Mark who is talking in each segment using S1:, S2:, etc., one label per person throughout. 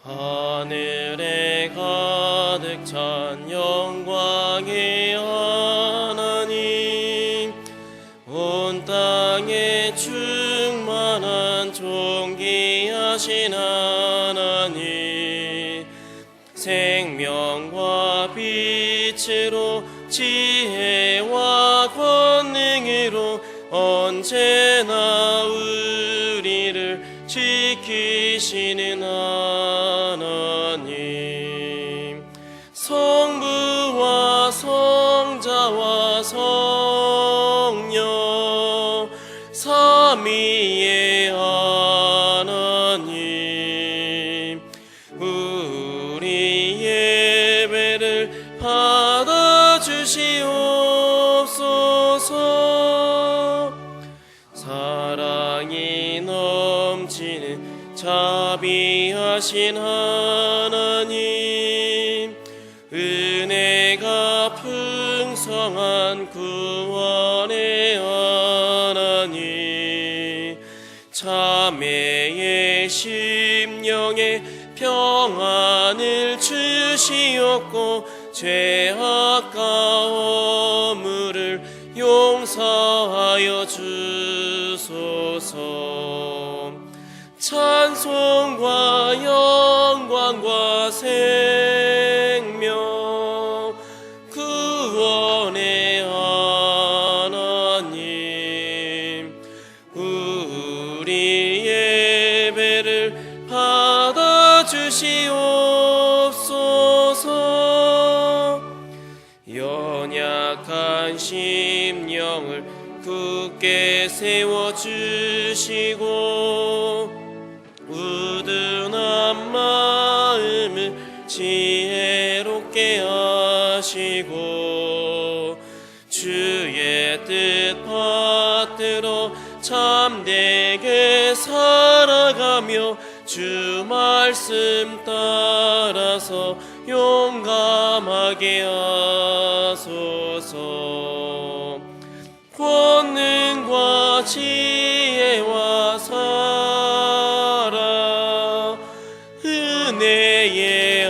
S1: 하늘에 가득 찬 영광의 하나님, 온 땅에 충만한 존귀하신 하나님, 생명과 빛으로 지혜와 권능으로 언제나 우리를 지키시는 하나님, 성부와 성자와 성령 삼위의 하나님, 우리 예배를 받아주시옵소서. 사랑이 넘치는 자비하신 하나님, 은혜가 풍성한 구원의 하나님, 자매의 심령에 평안을 주시옵고 죄악 가허물을 용서하여 주소서. 찬송과 영광과 생명 구원의 하나님, 우리 예배를 받아주시옵소서. 연약한 심령을 굳게 세워주시고 우둔한 마음을 지혜롭게 하시고 주의 뜻 받들어 참되게 살아가며 주 말씀 따라서 용감하게 하소서. 권능과 지혜와 사랑 은혜의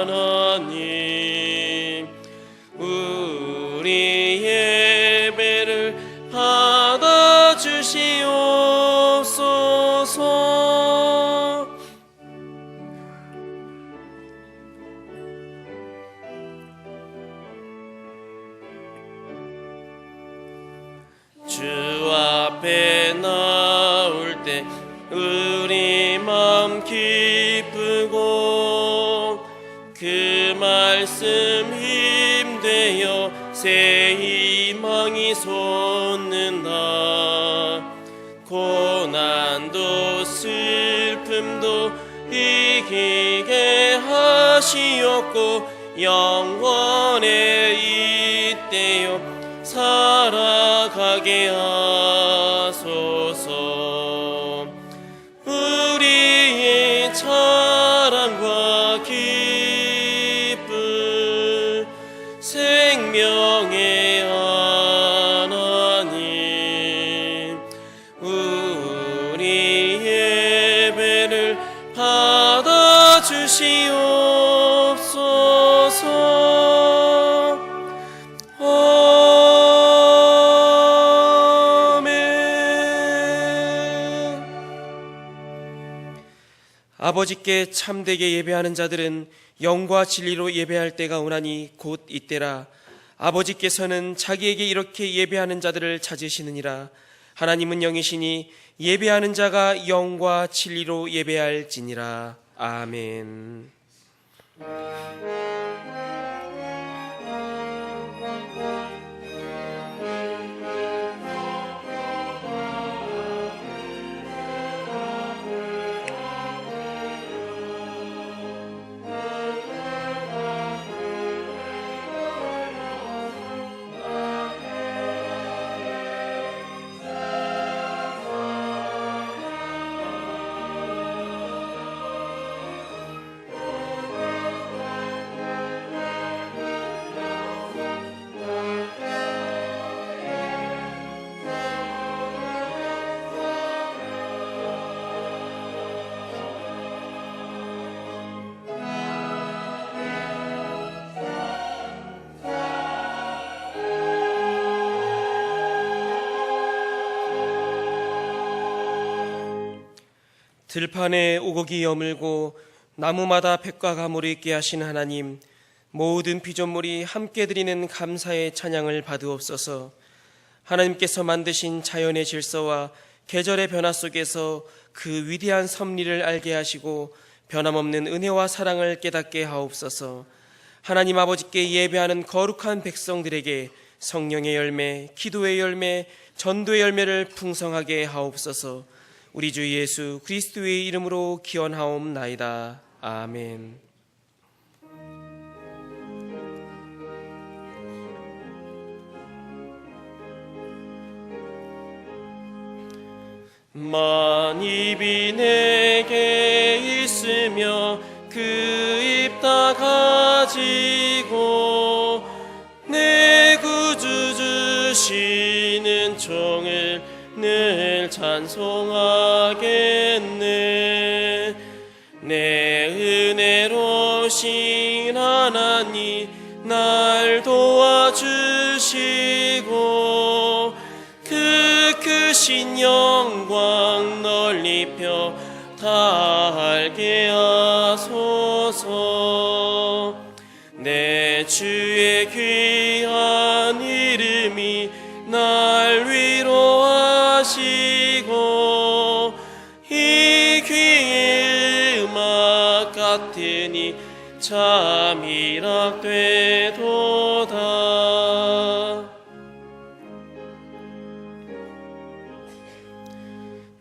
S1: 하나님, 우리 예배를 받아주시옵소서. 주 앞에 나올 때 우리 마음 기쁘고 그 말씀 힘되어 새 희망이 솟는다. 고난도 슬픔도 이기게 하시옵고 영원에 이때요 살아가게 하소서. 우리의 자랑과 기쁨 생명의 하나님, 우리 예배를 받아주시옵소서. 아버지께 참되게 예배하는 자들은 영과 진리로 예배할 때가 오나니 곧 이때라. 아버지께서는 자기에게 이렇게 예배하는 자들을 찾으시느니라. 하나님은 영이시니 예배하는 자가 영과 진리로 예배할지니라. 아멘. 들판에 우거기 여물고 나무마다 백과 가물을 있게 하신 하나님, 모든 피조물이 함께 드리는 감사의 찬양을 받으옵소서. 하나님께서 만드신 자연의 질서와 계절의 변화 속에서 그 위대한 섭리를 알게 하시고 변함없는 은혜와 사랑을 깨닫게 하옵소서. 하나님 아버지께 예배하는 거룩한 백성들에게 성령의 열매, 기도의 열매, 전도의 열매를 풍성하게 하옵소서. 우리 주 예수 그리스도의 이름으로 기원하옵나이다. 아멘. 만입이 내게 있으며 그 입 다 가지고 내 구주 주시는 종을 늘 찬송하겠네. 내 은혜로신 하나님 날 도와주시고 그 크신 영광 널리 펴 다 알게 하소서. 내 주의 귀한 이름이 날 위로하시고 이 귀의 음악 같으니 참 희락되도다.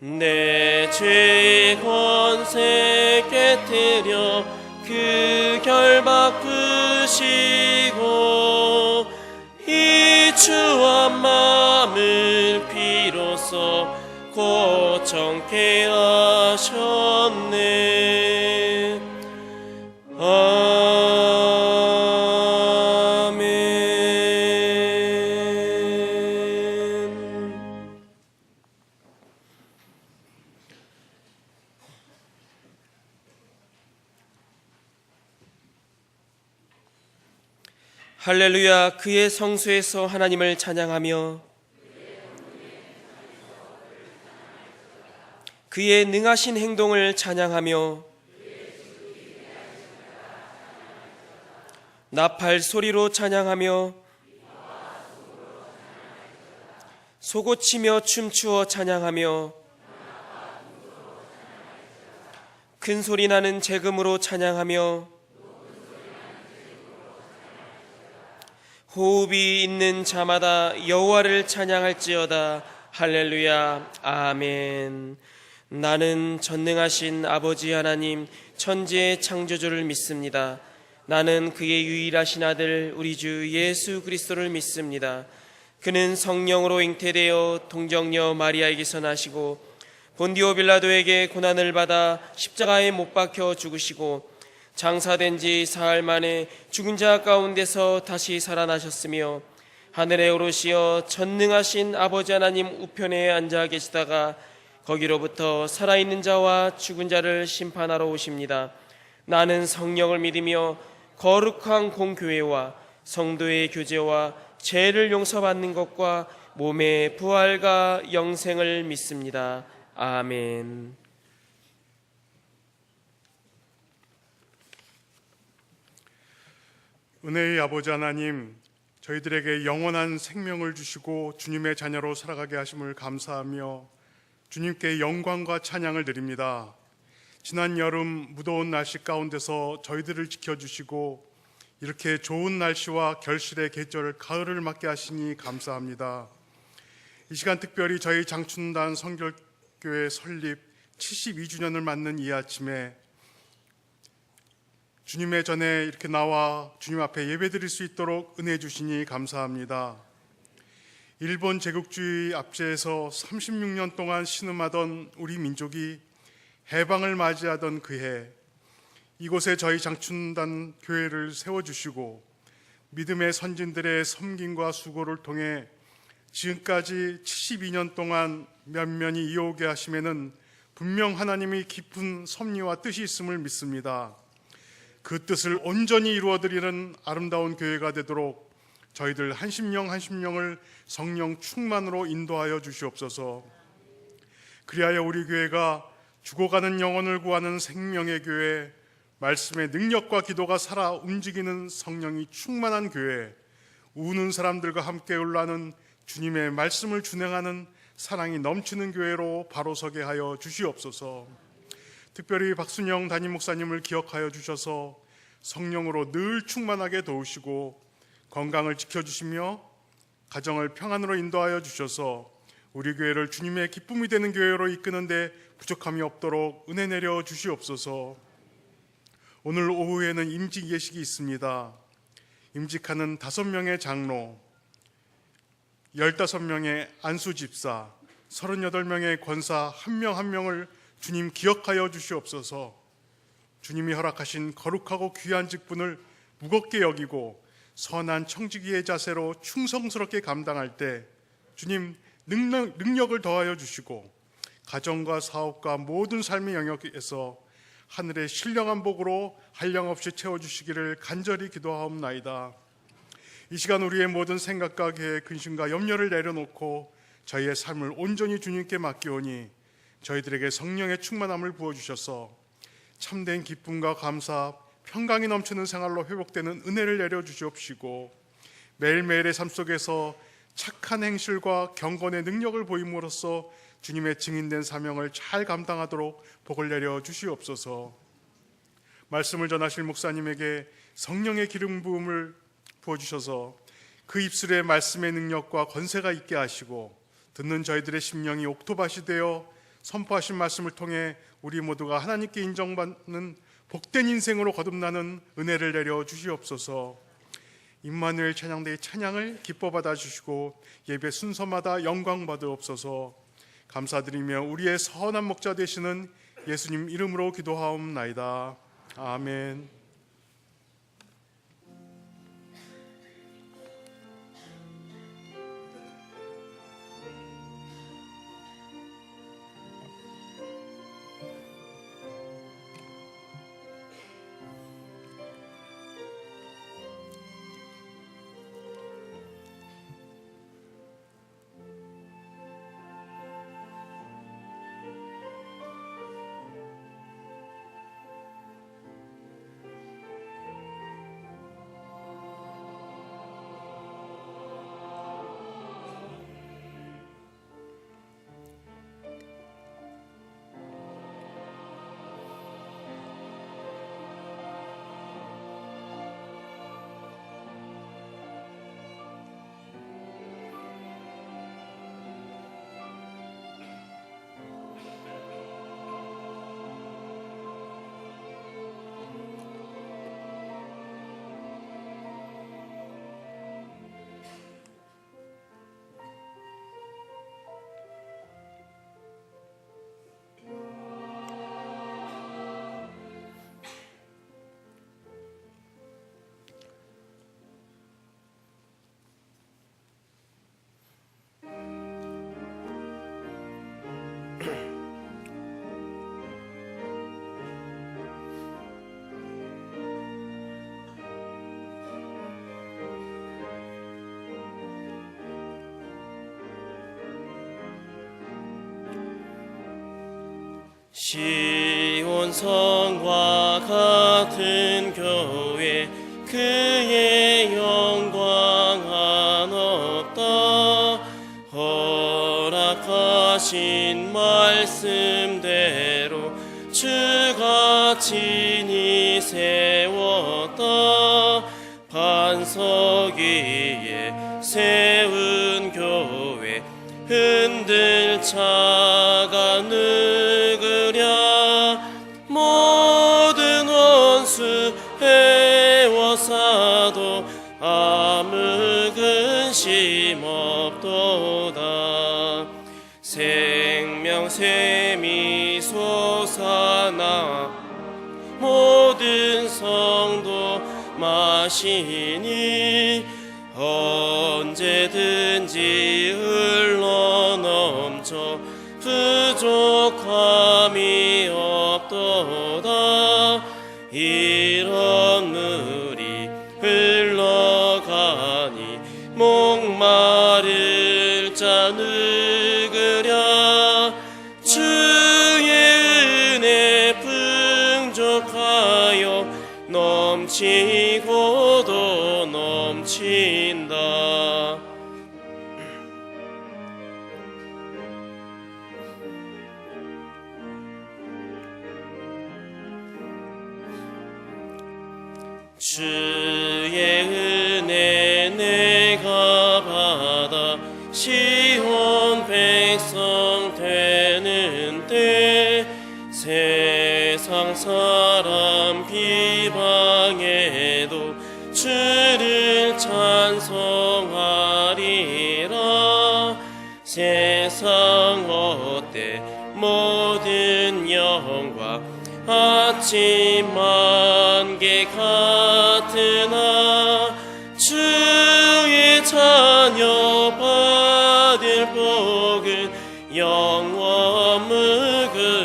S1: 내 죄의 권세 깨뜨려 그 결박 푸시고 이 추한 마음을 비로소 고청케 하셨네. 할렐루야. 그의 성소에서 하나님을 찬양하며 그의 능하신 행동을 찬양하며 나팔 소리로 찬양하며 소고치며 춤추어 찬양하며 큰 소리 나는 재금으로 찬양하며 호흡이 있는 자마다 여호와를 찬양할지어다. 할렐루야. 아멘. 나는 전능하신 아버지 하나님 천지의 창조주를 믿습니다. 나는 그의 유일하신 아들 우리 주 예수 그리스도를 믿습니다. 그는 성령으로 잉태되어 동정녀 마리아에게서 나시고 본디오 빌라도에게 고난을 받아 십자가에 못 박혀 죽으시고 장사된 지 사흘 만에 죽은 자 가운데서 다시 살아나셨으며 하늘에 오르시어 전능하신 아버지 하나님 우편에 앉아 계시다가 거기로부터 살아있는 자와 죽은 자를 심판하러 오십니다. 나는 성령을 믿으며 거룩한 공교회와 성도의 교제와 죄를 용서받는 것과 몸의 부활과 영생을 믿습니다. 아멘.
S2: 은혜의 아버지 하나님, 저희들에게 영원한 생명을 주시고 주님의 자녀로 살아가게 하심을 감사하며 주님께 영광과 찬양을 드립니다. 지난 여름 무더운 날씨 가운데서 저희들을 지켜주시고 이렇게 좋은 날씨와 결실의 계절 가을을 맞게 하시니 감사합니다. 이 시간 특별히 저희 장춘단 성결교회 설립 72주년을 맞는 이 아침에 주님의 전에 이렇게 나와 주님 앞에 예배드릴 수 있도록 은혜 주시니 감사합니다. 일본 제국주의 압제에서 36년 동안 신음하던 우리 민족이 해방을 맞이하던 그해, 이곳에 저희 장춘단 교회를 세워주시고 믿음의 선진들의 섬김과 수고를 통해 지금까지 72년 동안 면면이 이어오게 하심에는 분명 하나님이 깊은 섭리와 뜻이 있음을 믿습니다. 그 뜻을 온전히 이루어드리는 아름다운 교회가 되도록 저희들 한 심령 한 심령을 성령 충만으로 인도하여 주시옵소서. 그리하여 우리 교회가 죽어가는 영혼을 구하는 생명의 교회, 말씀의 능력과 기도가 살아 움직이는 성령이 충만한 교회, 우는 사람들과 함께 올라는 주님의 말씀을 준행하는 사랑이 넘치는 교회로 바로 서게 하여 주시옵소서. 특별히 박순영 담임 목사님을 기억하여 주셔서 성령으로 늘 충만하게 도우시고 건강을 지켜주시며 가정을 평안으로 인도하여 주셔서 우리 교회를 주님의 기쁨이 되는 교회로 이끄는데 부족함이 없도록 은혜 내려 주시옵소서. 오늘 오후에는 임직 예식이 있습니다. 임직하는 5명의 장로, 15명의 안수집사, 38명의 권사 한 명 한 명을 주님 기억하여 주시옵소서. 주님이 허락하신 거룩하고 귀한 직분을 무겁게 여기고 선한 청지기의 자세로 충성스럽게 감당할 때 주님 능력을 더하여 주시고 가정과 사업과 모든 삶의 영역에서 하늘의 신령한 복으로 한량없이 채워주시기를 간절히 기도하옵나이다. 이 시간 우리의 모든 생각과 계획, 근심과 염려를 내려놓고 저희의 삶을 온전히 주님께 맡기오니 저희들에게 성령의 충만함을 부어주셔서 참된 기쁨과 감사, 평강이 넘치는 생활로 회복되는 은혜를 내려주시옵시고 매일매일의 삶 속에서 착한 행실과 경건의 능력을 보임으로써 주님의 증인된 사명을 잘 감당하도록 복을 내려 주시옵소서. 말씀을 전하실 목사님에게 성령의 기름 부음을 부어주셔서 그 입술에 말씀의 능력과 권세가 있게 하시고 듣는 저희들의 심령이 옥토밭이 되어 선포하신 말씀을 통해 우리 모두가 하나님께 인정받는 복된 인생으로 거듭나는 은혜를 내려 주시옵소서. 임마누엘 찬양대의 찬양을 기뻐 받아주시고 예배 순서마다 영광 받으옵소서. 감사드리며 우리의 선한 목자 되시는 예수님 이름으로 기도하옵나이다. 아멘.
S1: 시온성과 같은 교회 그의 영광 한없다. 허락하신 말씀대로 주가 친히 세웠다. 반석 위에 세운 교회 흔들 차가 누구랴. 모든 원수 해워사도 아무 근심 없도다. 생명샘이 솟아나 모든 성도 마시니 언제든지 흘러넘쳐 부족함이 없도다. 이런 물이 흘러가니 목마를 자 누구랴. 주의 드린다. 주의 은혜 내가 받아 시온 백성 되는 때 세상 사람 비방해도 주를 찬송하리라. 세상 어때 모든 영광 아침 만개 같으나 주의 자녀 받을 복은 영원 무궁하도다.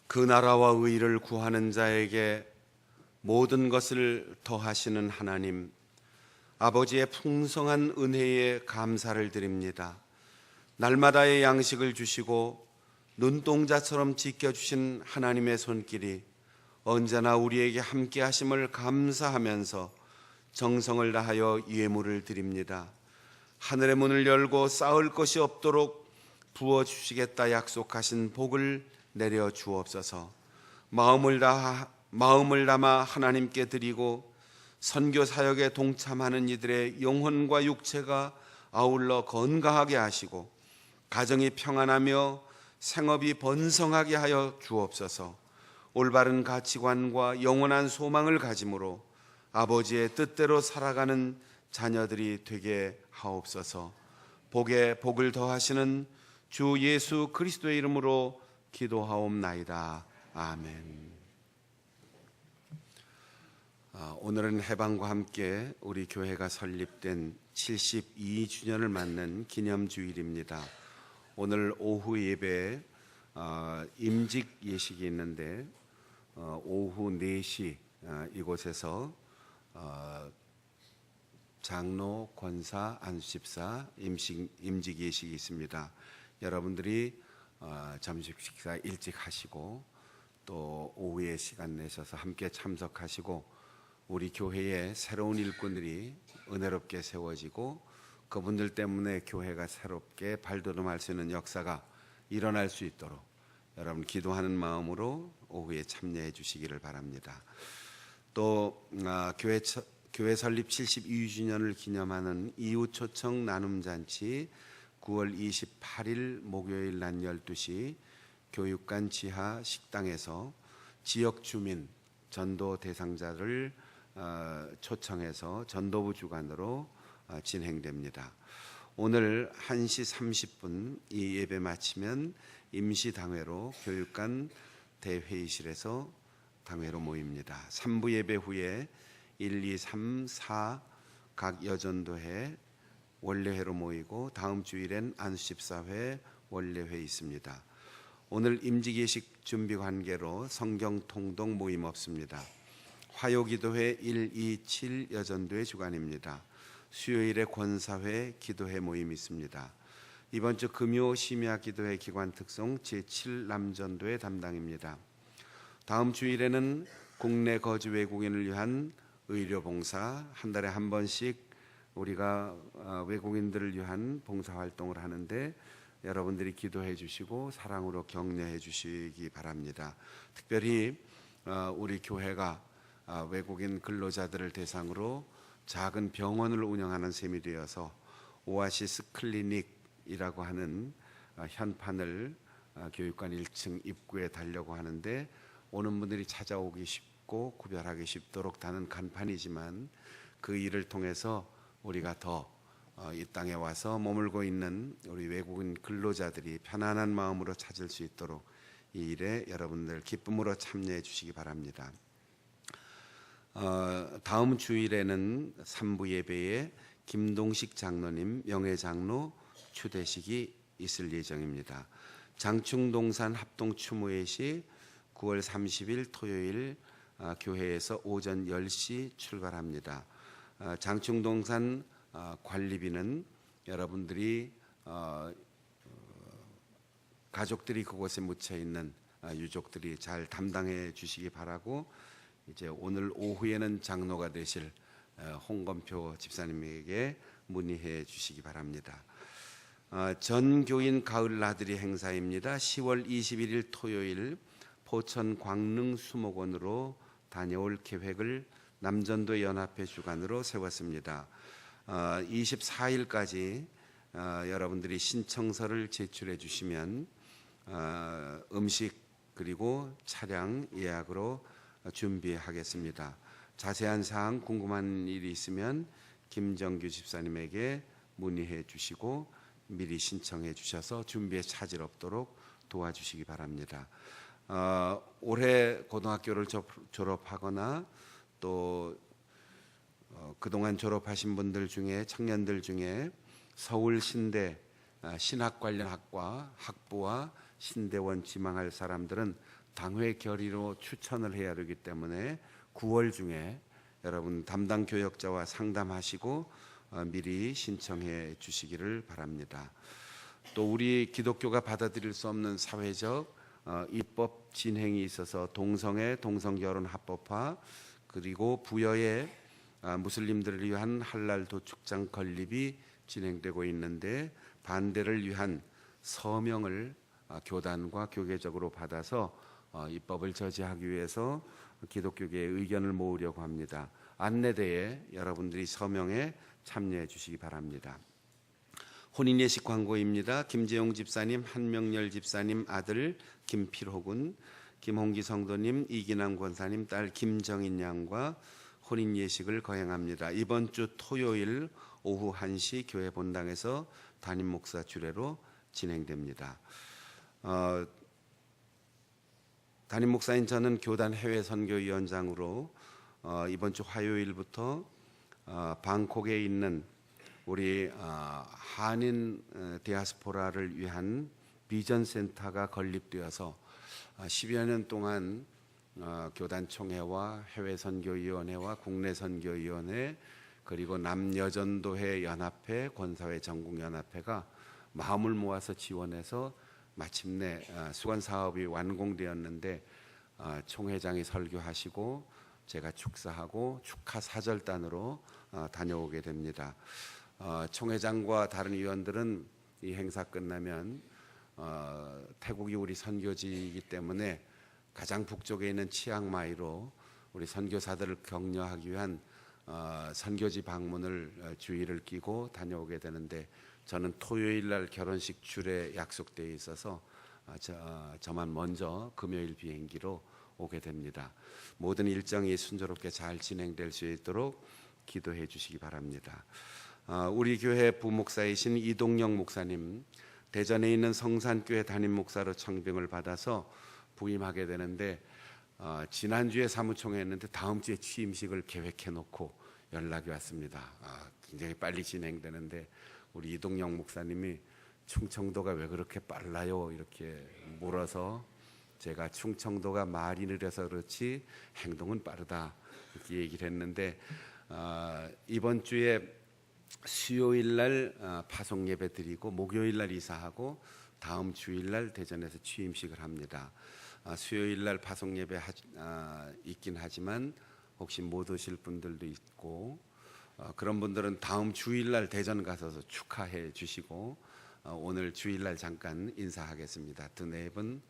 S3: 그 나라와 의를 구하는 자에게 모든 것을 더하시는 하나님, 아버지의 풍성한 은혜에 감사를 드립니다. 날마다의 양식을 주시고 눈동자처럼 지켜주신 하나님의 손길이 언제나 우리에게 함께 하심을 감사하면서 정성을 다하여 예물을 드립니다. 하늘의 문을 열고 쌓을 것이 없도록 부어주시겠다 약속하신 복을 내려 주옵소서. 마음을 담아 하나님께 드리고 선교 사역에 동참하는 이들의 영혼과 육체가 아울러 건강하게 하시고 가정이 평안하며 생업이 번성하게 하여 주옵소서. 올바른 가치관과 영원한 소망을 가짐으로 아버지의 뜻대로 살아가는 자녀들이 되게 하옵소서. 복에 복을 더하시는 주 예수 그리스도의 이름으로 기도하옵나이다. 아멘. 오늘은 해방과 함께 우리 교회가 설립된 72주년을 맞는 기념주일입니다. 오늘 오후 예배에 임직 예식이 있는데 오후 4시 이곳에서 장로, 권사, 안수집사 임직 예식이 있습니다. 여러분들이 점심 식사 일찍 하시고 또 오후에 시간 내셔서 함께 참석하시고 우리 교회에 새로운 일꾼들이 은혜롭게 세워지고 그분들 때문에 교회가 새롭게 발돋움할 수 있는 역사가 일어날 수 있도록 여러분 기도하는 마음으로 오후에 참여해 주시기를 바랍니다. 또 교회 설립 72주년을 기념하는 이웃 초청 나눔 잔치 9월 28일 목요일 낮 12시 교육관 지하 식당에서 지역 주민 전도 대상자를 초청해서 전도부 주관으로 진행됩니다. 오늘 1시 30분 이 예배 마치면 임시당회로 교육관 대회의실에서 당회로 모입니다. 3부 예배 후에 1, 2, 3, 4 각 여전도회 원래회로 모이고 다음 주일엔 안수집사회 원래회 있습니다. 오늘 임직예식 준비 관계로 성경 통독 모임 없습니다. 화요기도회 1, 2, 7 여전도회 주관입니다. 수요일에 권사회 기도회 모임 있습니다. 이번 주 금요 심야 기도회 기관 특송 제7 남전도회 담당입니다. 다음 주일에는 국내 거주 외국인을 위한 의료봉사 한 달에 한 번씩 우리가 외국인들을 위한 봉사활동을 하는데 여러분들이 기도해 주시고 사랑으로 격려해 주시기 바랍니다. 특별히 우리 교회가 외국인 근로자들을 대상으로 작은 병원을 운영하는 셈이 되어서 오아시스 클리닉이라고 하는 현판을 교육관 1층 입구에 달려고 하는데 오는 분들이 찾아오기 쉽고 구별하기 쉽도록 다는 간판이지만 그 일을 통해서 우리가 더 이 땅에 와서 머물고 있는 우리 외국인 근로자들이 편안한 마음으로 찾을 수 있도록 이 일에 여러분들 기쁨으로 참여해 주시기 바랍니다. 다음 주일에는 3부 예배에 김동식 장로님 명예장로 추대식이 있을 예정입니다. 장충동산 합동추모회식 9월 30일 토요일 교회에서 오전 10시 출발합니다. 장충동산 관리비는 여러분들이 가족들이 그곳에 묻혀 있는 유족들이 잘 담당해 주시기 바라고, 이제 오늘 오후에는 장로가 되실 홍건표 집사님에게 문의해 주시기 바랍니다. 전교인 가을 나들이 행사입니다. 10월 21일 토요일 포천 광릉 수목원으로 다녀올 계획을 남전도 연합회 주관으로 세웠습니다. 24일까지 여러분들이 신청서를 제출해 주시면 음식 그리고 차량 예약으로 준비하겠습니다. 자세한 사항 궁금한 일이 있으면 김정규 집사님에게 문의해 주시고 미리 신청해 주셔서 준비에 차질 없도록 도와주시기 바랍니다. 올해 고등학교를 졸업하거나 또 그동안 졸업하신 분들 중에, 청년들 중에 서울 신대 신학 관련 학과 학부와 신대원 지망할 사람들은 당회 결의로 추천을 해야 되기 때문에 9월 중에 여러분 담당 교역자와 상담하시고 미리 신청해 주시기를 바랍니다. 또 우리 기독교가 받아들일 수 없는 사회적 입법 진행이 있어서 동성애, 동성결혼 합법화, 그리고 부여의 무슬림들을 위한 할랄 도축장 건립이 진행되고 있는데, 반대를 위한 서명을 교단과 교계적으로 받아서 입법을 저지하기 위해서 기독교계의 의견을 모으려고 합니다. 안내대에 여러분들이 서명에 참여해 주시기 바랍니다. 혼인예식 광고입니다. 김재용 집사님, 한명열 집사님 아들 김필호군, 김홍기 성도님, 이기남 권사님 딸 김정인 양과 혼인예식을 거행합니다. 이번 주 토요일 오후 1시 교회 본당에서 담임 목사 주례로 진행됩니다. 담임 목사인 저는 교단 해외 선교위원장으로 이번 주 화요일부터 방콕에 있는 우리 한인 디아스포라를 위한 비전 센터가 건립되어서 10여 년 동안 교단 총회와 해외 선교위원회와 국내 선교위원회, 그리고 남여전도회 연합회, 권사회 전국연합회가 마음을 모아서 지원해서 마침내 수건 사업이 완공되었는데, 총회장이 설교하시고 제가 축사하고 축하 사절단으로 다녀오게 됩니다. 총회장과 다른 위원들은 이 행사 끝나면 태국이 우리 선교지이기 때문에 가장 북쪽에 있는 치앙마이로 우리 선교사들을 격려하기 위한 선교지 방문을 주의를 끼고 다녀오게 되는데, 저는 토요일 날 결혼식 주례 약속되어 있어서 저만 먼저 금요일 비행기로 오게 됩니다. 모든 일정이 순조롭게 잘 진행될 수 있도록 기도해 주시기 바랍니다. 우리 교회 부목사이신 이동영 목사님, 대전에 있는 성산교회 담임 목사로 청빙을 받아서 부임하게 되는데, 지난주에 사무총회 했는데 다음 주에 취임식을 계획해 놓고 연락이 왔습니다. 굉장히 빨리 진행되는데 우리 이동영 목사님이 충청도가 왜 그렇게 빨라요? 이렇게 물어서 제가 충청도가 말이 느려서 그렇지 행동은 빠르다 이렇게 얘기를 했는데, 이번 주에 수요일 날 파송 예배 드리고 목요일 날 이사하고 다음 주일 날 대전에서 취임식을 합니다. 수요일 날 파송 예배 있긴 하지만 혹시 못 오실 분들도 있고, 그런 분들은 다음 주일 날 대전 가서 축하해 주시고, 오늘 주일 날 잠깐 인사하겠습니다. 두 네 분.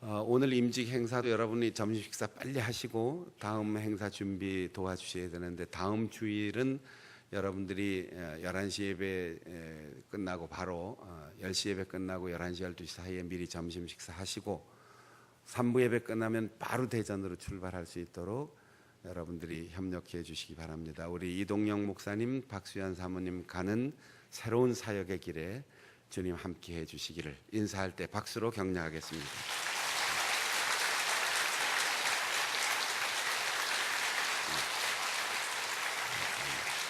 S3: 오늘 임직 행사도 여러분이 점심 식사 빨리 하시고 다음 행사 준비 도와주셔야 되는데, 다음 주일은 여러분들이 11시 예배 끝나고 바로 10시 예배 끝나고 11시 12시 사이에 미리 점심 식사 하시고 3부 예배 끝나면 바로 대전으로 출발할 수 있도록 여러분들이 협력해 주시기 바랍니다. 우리 이동영 목사님, 박수현 사모님 가는 새로운 사역의 길에 주님 함께 해 주시기를 인사할 때 박수로 격려하겠습니다.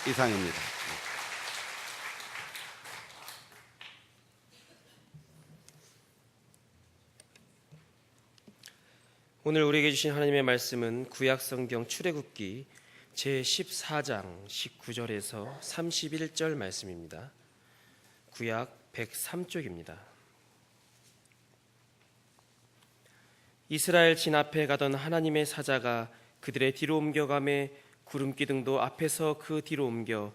S3: 이상입니다.
S1: 오늘 우리에게 주신 하나님의 말씀은 구약성경 출애굽기 제14장 19절에서 31절 말씀입니다. 구약 103쪽입니다. 이스라엘 진 앞에 가던 하나님의 사자가 그들의 뒤로 옮겨가매 구름기둥도 앞에서 그 뒤로 옮겨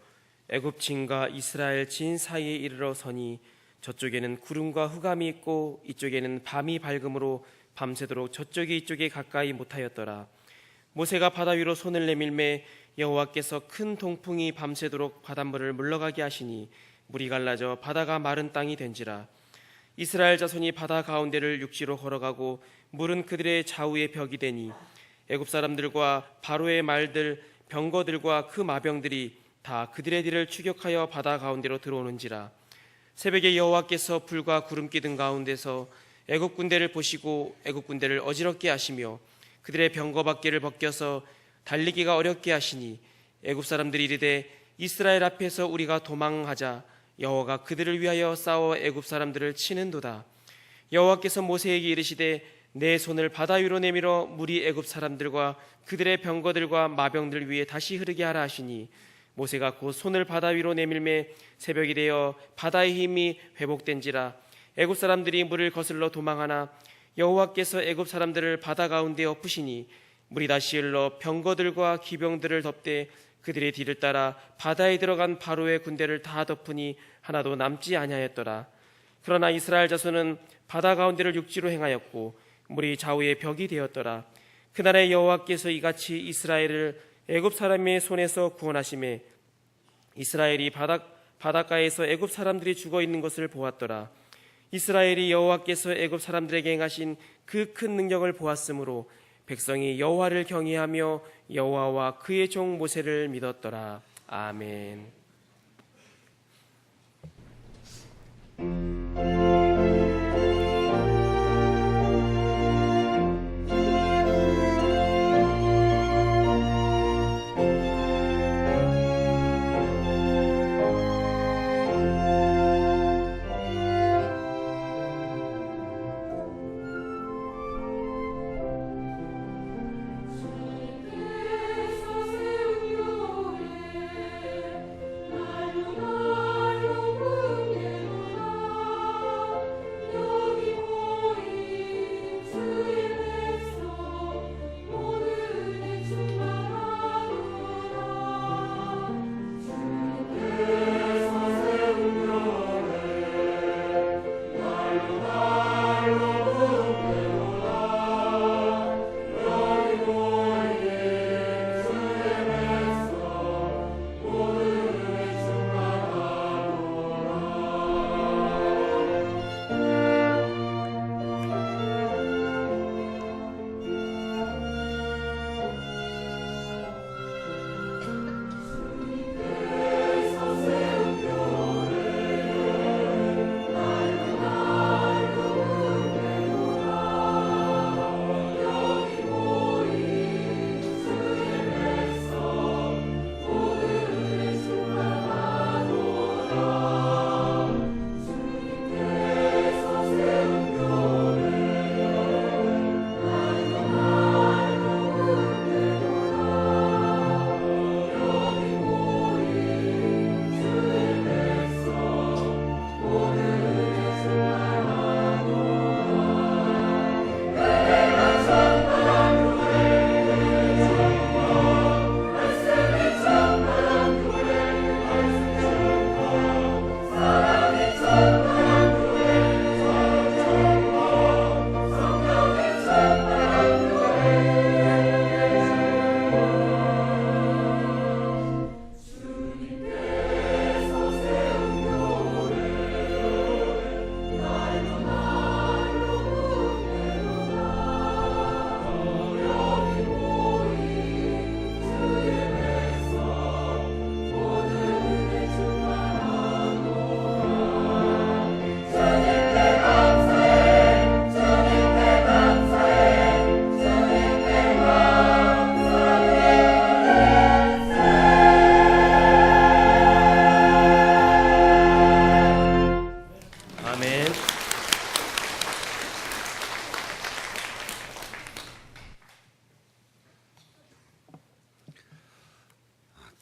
S1: 애굽 진과 이스라엘 진 사이에 이르러 서니 저쪽에는 구름과 흑암이 있고 이쪽에는 밤이 밝음으로 밤새도록 저쪽이 이쪽에 가까이 못하였더라. 모세가 바다 위로 손을 내밀매 여호와께서 큰 동풍이 밤새도록 바닷물을 물러가게 하시니 물이 갈라져 바다가 마른 땅이 된지라. 이스라엘 자손이 바다 가운데를 육지로 걸어가고 물은 그들의 좌우에 벽이 되니 애굽 사람들과 바로의 말들 병거들과 그 마병들이 다 그들의 뒤를 추격하여 바다 가운데로 들어오는지라. 새벽에 여호와께서 불과 구름 기둥 가운데서 애굽 군대를 보시고 애굽 군대를 어지럽게 하시며 그들의 병거밖에를 벗겨서 달리기가 어렵게 하시니 애굽 사람들이 이르되 이스라엘 앞에서 우리가 도망하자. 여호와가 그들을 위하여 싸워 애굽 사람들을 치는도다. 여호와께서 모세에게 이르시되 내 손을 바다 위로 내밀어 물이 애굽 사람들과 그들의 병거들과 마병들 위에 다시 흐르게 하라 하시니 모세가 곧 손을 바다 위로 내밀매 새벽이 되어 바다의 힘이 회복된지라. 애굽 사람들이 물을 거슬러 도망하나 여호와께서 애굽 사람들을 바다 가운데 엎으시니 물이 다시 흘러 병거들과 기병들을 덮되 그들의 뒤를 따라 바다에 들어간 바로의 군대를 다 덮으니 하나도 남지 아니하였더라. 그러나 이스라엘 자손은 바다 가운데를 육지로 행하였고 물이 좌우에 벽이 되었더라. 그날에 여호와께서 이같이 이스라엘을 애굽 사람의 손에서 구원하시매 이스라엘이 바닷가에서 애굽 사람들이 죽어 있는 것을 보았더라. 이스라엘이 여호와께서 애굽 사람들에게 행하신 그 큰 능력을 보았으므로 백성이 여호와를 경외하며 여호와와 그의 종 모세를 믿었더라. 아멘.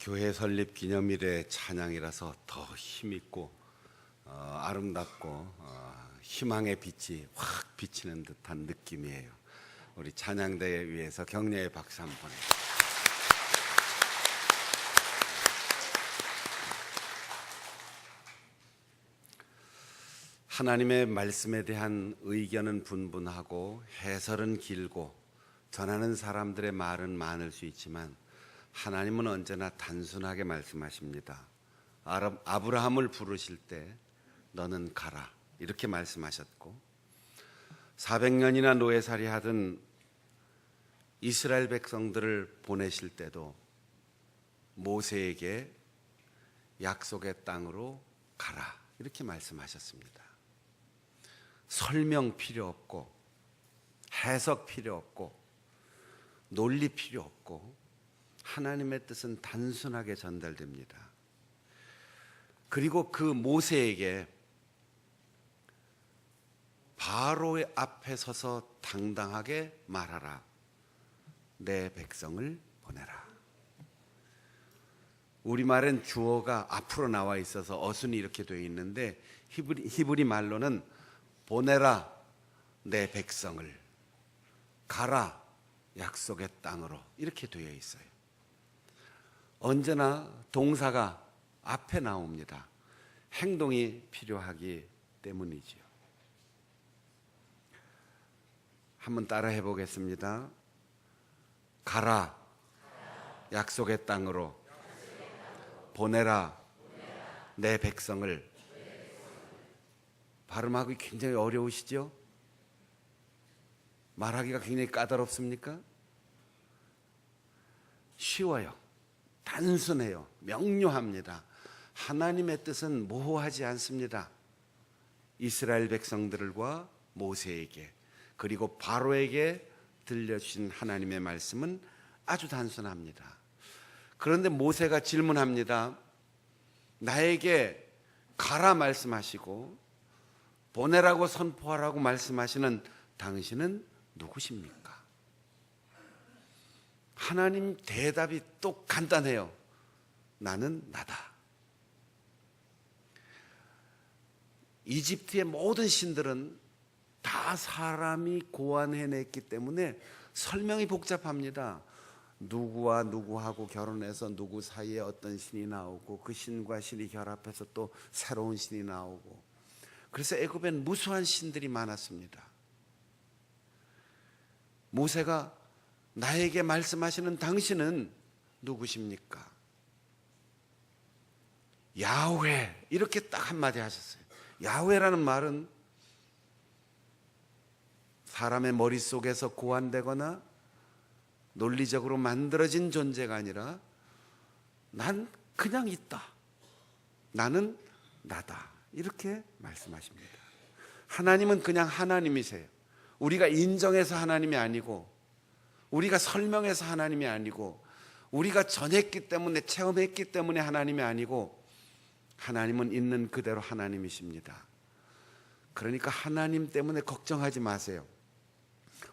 S3: 교회 설립 기념일의 찬양이라서 더 힘있고 아름답고 희망의 빛이 확 비치는 듯한 느낌이에요. 우리 찬양대에 위해서 격려의 박수 한번 보내요. 하나님의 말씀에 대한 의견은 분분하고 해설은 길고 전하는 사람들의 말은 많을 수 있지만 하나님은 언제나 단순하게 말씀하십니다. 아브라함을 부르실 때 너는 가라 이렇게 말씀하셨고 400년이나 노예살이 하던 이스라엘 백성들을 보내실 때도 모세에게 약속의 땅으로 가라 이렇게 말씀하셨습니다. 설명 필요 없고 해석 필요 없고 논리 필요 없고 하나님의 뜻은 단순하게 전달됩니다. 그리고 그 모세에게 바로의 앞에 서서 당당하게 말하라. 내 백성을 보내라. 우리말은 주어가 앞으로 나와 있어서 어순이 이렇게 되어 있는데 히브리 말로는 보내라 내 백성을, 가라 약속의 땅으로 이렇게 되어 있어요. 언제나 동사가 앞에 나옵니다. 행동이 필요하기 때문이지요. 한번 따라 해보겠습니다. 가라 약속의 땅으로, 보내라 내 백성을. 발음하기 굉장히 어려우시죠? 말하기가 굉장히 까다롭습니까? 쉬워요. 단순해요. 명료합니다. 하나님의 뜻은 모호하지 않습니다. 이스라엘 백성들과 모세에게 그리고 바로에게 들려주신 하나님의 말씀은 아주 단순합니다. 그런데 모세가 질문합니다. 나에게 가라 말씀하시고 보내라고 선포하라고 말씀하시는 당신은 누구십니까? 하나님 대답이 또 간단해요. 나는 나다. 이집트의 모든 신들은 다 사람이 고안해냈기 때문에 설명이 복잡합니다. 누구와 누구하고 결혼해서 누구 사이에 어떤 신이 나오고 그 신과 신이 결합해서 또 새로운 신이 나오고, 그래서 애굽엔 무수한 신들이 많았습니다. 모세가 나에게 말씀하시는 당신은 누구십니까? 야훼 이렇게 딱 한마디 하셨어요. 야훼라는 말은 사람의 머릿속에서 고안되거나 논리적으로 만들어진 존재가 아니라 난 그냥 있다. 나는 나다. 이렇게 말씀하십니다. 하나님은 그냥 하나님이세요. 우리가 인정해서 하나님이 아니고, 우리가 설명해서 하나님이 아니고, 우리가 전했기 때문에, 체험했기 때문에 하나님이 아니고, 하나님은 있는 그대로 하나님이십니다. 그러니까 하나님 때문에 걱정하지 마세요.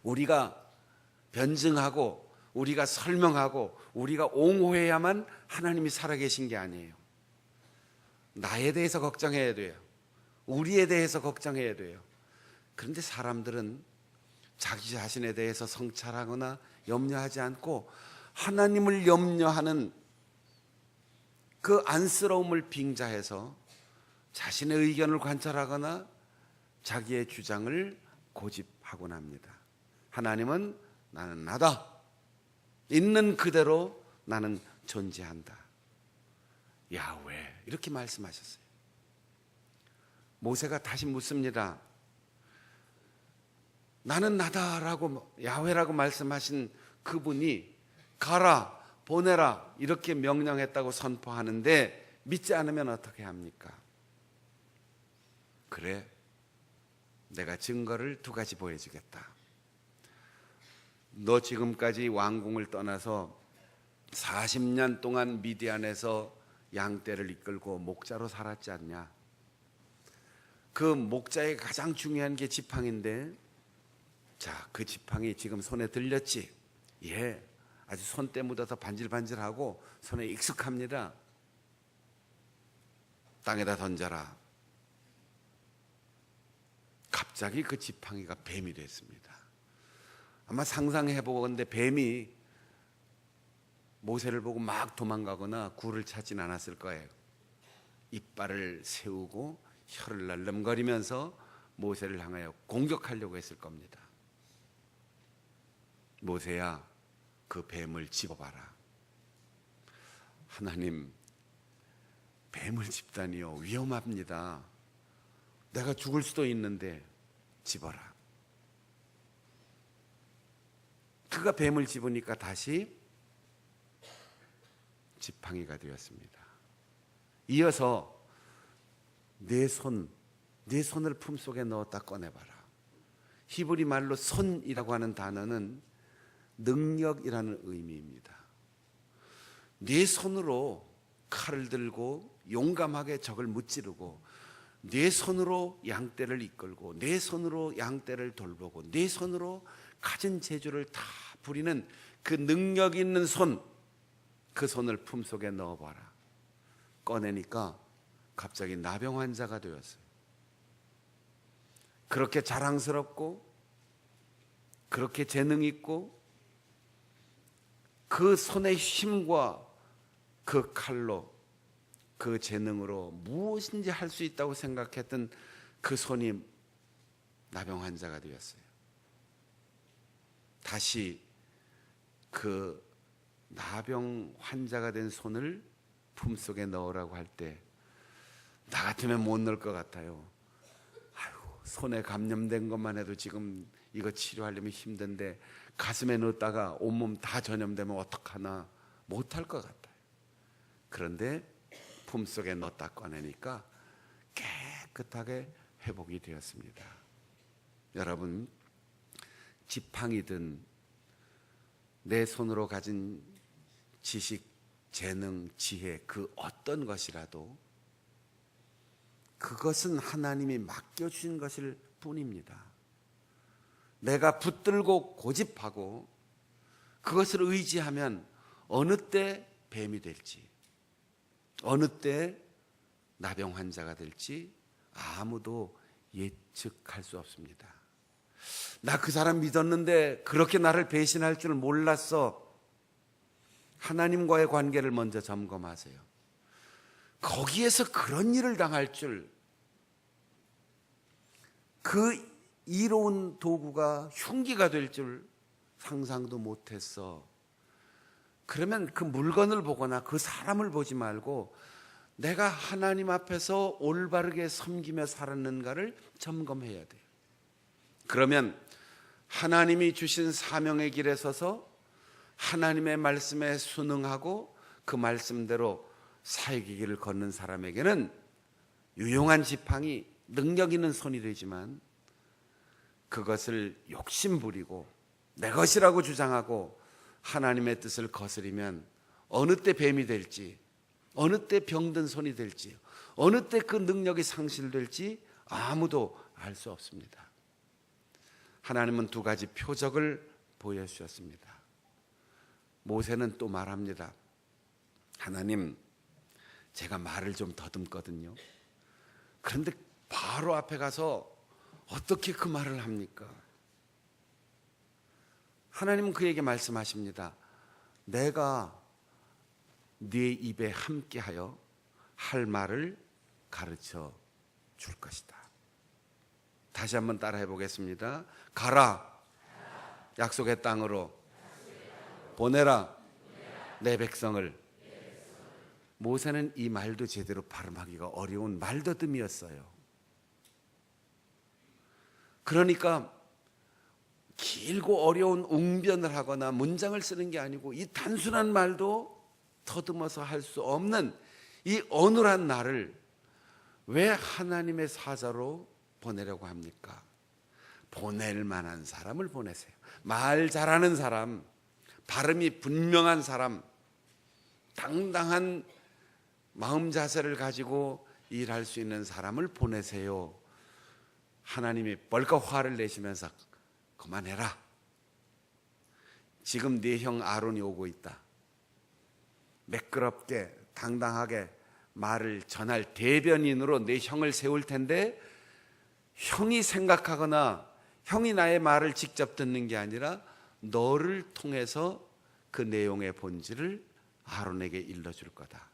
S3: 우리가 변증하고 우리가 설명하고 우리가 옹호해야만 하나님이 살아계신 게 아니에요. 나에 대해서 걱정해야 돼요. 우리에 대해서 걱정해야 돼요. 그런데 사람들은 자기 자신에 대해서 성찰하거나 염려하지 않고 하나님을 염려하는 그 안쓰러움을 빙자해서 자신의 의견을 관찰하거나 자기의 주장을 고집하곤 합니다. 하나님은 나는 나다. 있는 그대로 나는 존재한다. 야훼 이렇게 말씀하셨어요. 모세가 다시 묻습니다. 나는 나다라고 야훼라고 말씀하신 그분이 가라 보내라 이렇게 명령했다고 선포하는데 믿지 않으면 어떻게 합니까? 그래, 내가 증거를 두 가지 보여주겠다. 너 지금까지 왕궁을 떠나서 40년 동안 미디안에서 양떼를 이끌고 목자로 살았지 않냐? 그 목자의 가장 중요한 게 지팡인데, 자, 그 지팡이 지금 손에 들렸지? 예, 아주 손때 묻어서 반질반질하고 손에 익숙합니다. 땅에다 던져라. 갑자기 그 지팡이가 뱀이 됐습니다. 아마 상상해보건대 뱀이 모세를 보고 막 도망가거나 굴을 찾진 않았을 거예요. 이빨을 세우고 혀를 날름거리면서 모세를 향하여 공격하려고 했을 겁니다. 모세야, 그 뱀을 집어봐라. 하나님, 뱀을 집다니요, 위험합니다. 내가 죽을 수도 있는데 집어라. 그가 뱀을 집으니까 다시 지팡이가 되었습니다. 이어서 내 손을 품속에 넣었다 꺼내봐라. 히브리 말로 손이라고 하는 단어는 능력이라는 의미입니다. 네 손으로 칼을 들고 용감하게 적을 무찌르고, 네 손으로 양떼를 이끌고, 네 손으로 양떼를 돌보고, 네 손으로 갖은 재주를 다 부리는 그 능력 있는 손, 그 손을 품속에 넣어봐라. 꺼내니까 갑자기 나병 환자가 되었어요. 그렇게 자랑스럽고 그렇게 재능 있고 그 손의 힘과 그 칼로, 그 재능으로 무엇인지 할 수 있다고 생각했던 그 손이 나병 환자가 되었어요. 다시 그 나병 환자가 된 손을 품속에 넣으라고 할 때 나 같으면 못 넣을 것 같아요. 아이고, 손에 감염된 것만 해도 지금 이거 치료하려면 힘든데 가슴에 넣었다가 온몸 다 전염되면 어떡하나, 못할 것 같아요. 그런데 품속에 넣었다 꺼내니까 깨끗하게 회복이 되었습니다. 여러분, 지팡이든 내 손으로 가진 지식, 재능, 지혜, 그 어떤 것이라도 그것은 하나님이 맡겨주신 것일 뿐입니다. 내가 붙들고 고집하고 그것을 의지하면 어느 때 뱀이 될지, 어느 때 나병 환자가 될지 아무도 예측할 수 없습니다. 나 그 사람 믿었는데 그렇게 나를 배신할 줄 몰랐어. 하나님과의 관계를 먼저 점검하세요. 거기에서 그런 일을 당할 줄, 그 이로운 도구가 흉기가 될 줄 상상도 못했어. 그러면 그 물건을 보거나 그 사람을 보지 말고 내가 하나님 앞에서 올바르게 섬기며 살았는가를 점검해야 돼요. 그러면 하나님이 주신 사명의 길에 서서 하나님의 말씀에 순응하고 그 말씀대로 사역의 길을 걷는 사람에게는 유용한 지팡이, 능력 있는 손이 되지만, 그것을 욕심부리고 내 것이라고 주장하고 하나님의 뜻을 거스리면 어느 때 뱀이 될지, 어느 때 병든 손이 될지, 어느 때 그 능력이 상실될지 아무도 알 수 없습니다. 하나님은 두 가지 표적을 보여주셨습니다. 모세는 또 말합니다. 하나님, 제가 말을 좀 더듬거든요. 그런데 바로 앞에 가서 어떻게 그 말을 합니까? 하나님은 그에게 말씀하십니다. 내가 네 입에 함께하여 할 말을 가르쳐 줄 것이다. 다시 한번 따라해 보겠습니다. 가라, 약속의 땅으로 보내라, 내 백성을. 모세는 이 말도 제대로 발음하기가 어려운 말더듬이었어요. 그러니까 길고 어려운 웅변을 하거나 문장을 쓰는 게 아니고 이 단순한 말도 더듬어서 할 수 없는 이 어눌한 나를 왜 하나님의 사자로 보내려고 합니까? 보낼 만한 사람을 보내세요. 말 잘하는 사람, 발음이 분명한 사람, 당당한 마음 자세를 가지고 일할 수 있는 사람을 보내세요. 하나님이 벌컥 화를 내시면서 그만해라. 지금 네 형 아론이 오고 있다. 매끄럽게 당당하게 말을 전할 대변인으로 내 형을 세울 텐데, 형이 생각하거나 형이 나의 말을 직접 듣는 게 아니라 너를 통해서 그 내용의 본질을 아론에게 일러줄 거다.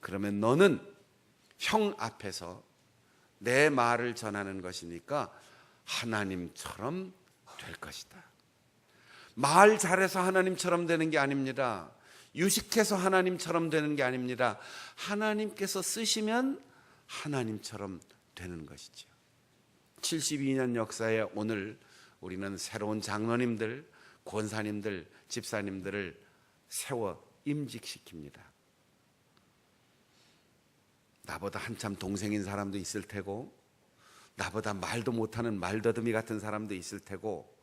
S3: 그러면 너는 형 앞에서 내 말을 전하는 것이니까 하나님처럼 될 것이다. 말 잘해서 하나님처럼 되는 게 아닙니다. 유식해서 하나님처럼 되는 게 아닙니다. 하나님께서 쓰시면 하나님처럼 되는 것이죠. 72년 역사에 오늘 우리는 새로운 장로님들, 권사님들, 집사님들을 세워 임직시킵니다. 나보다 한참 동생인 사람도 있을 테고, 나보다 말도 못하는 말더듬이 같은 사람도 있을 테고,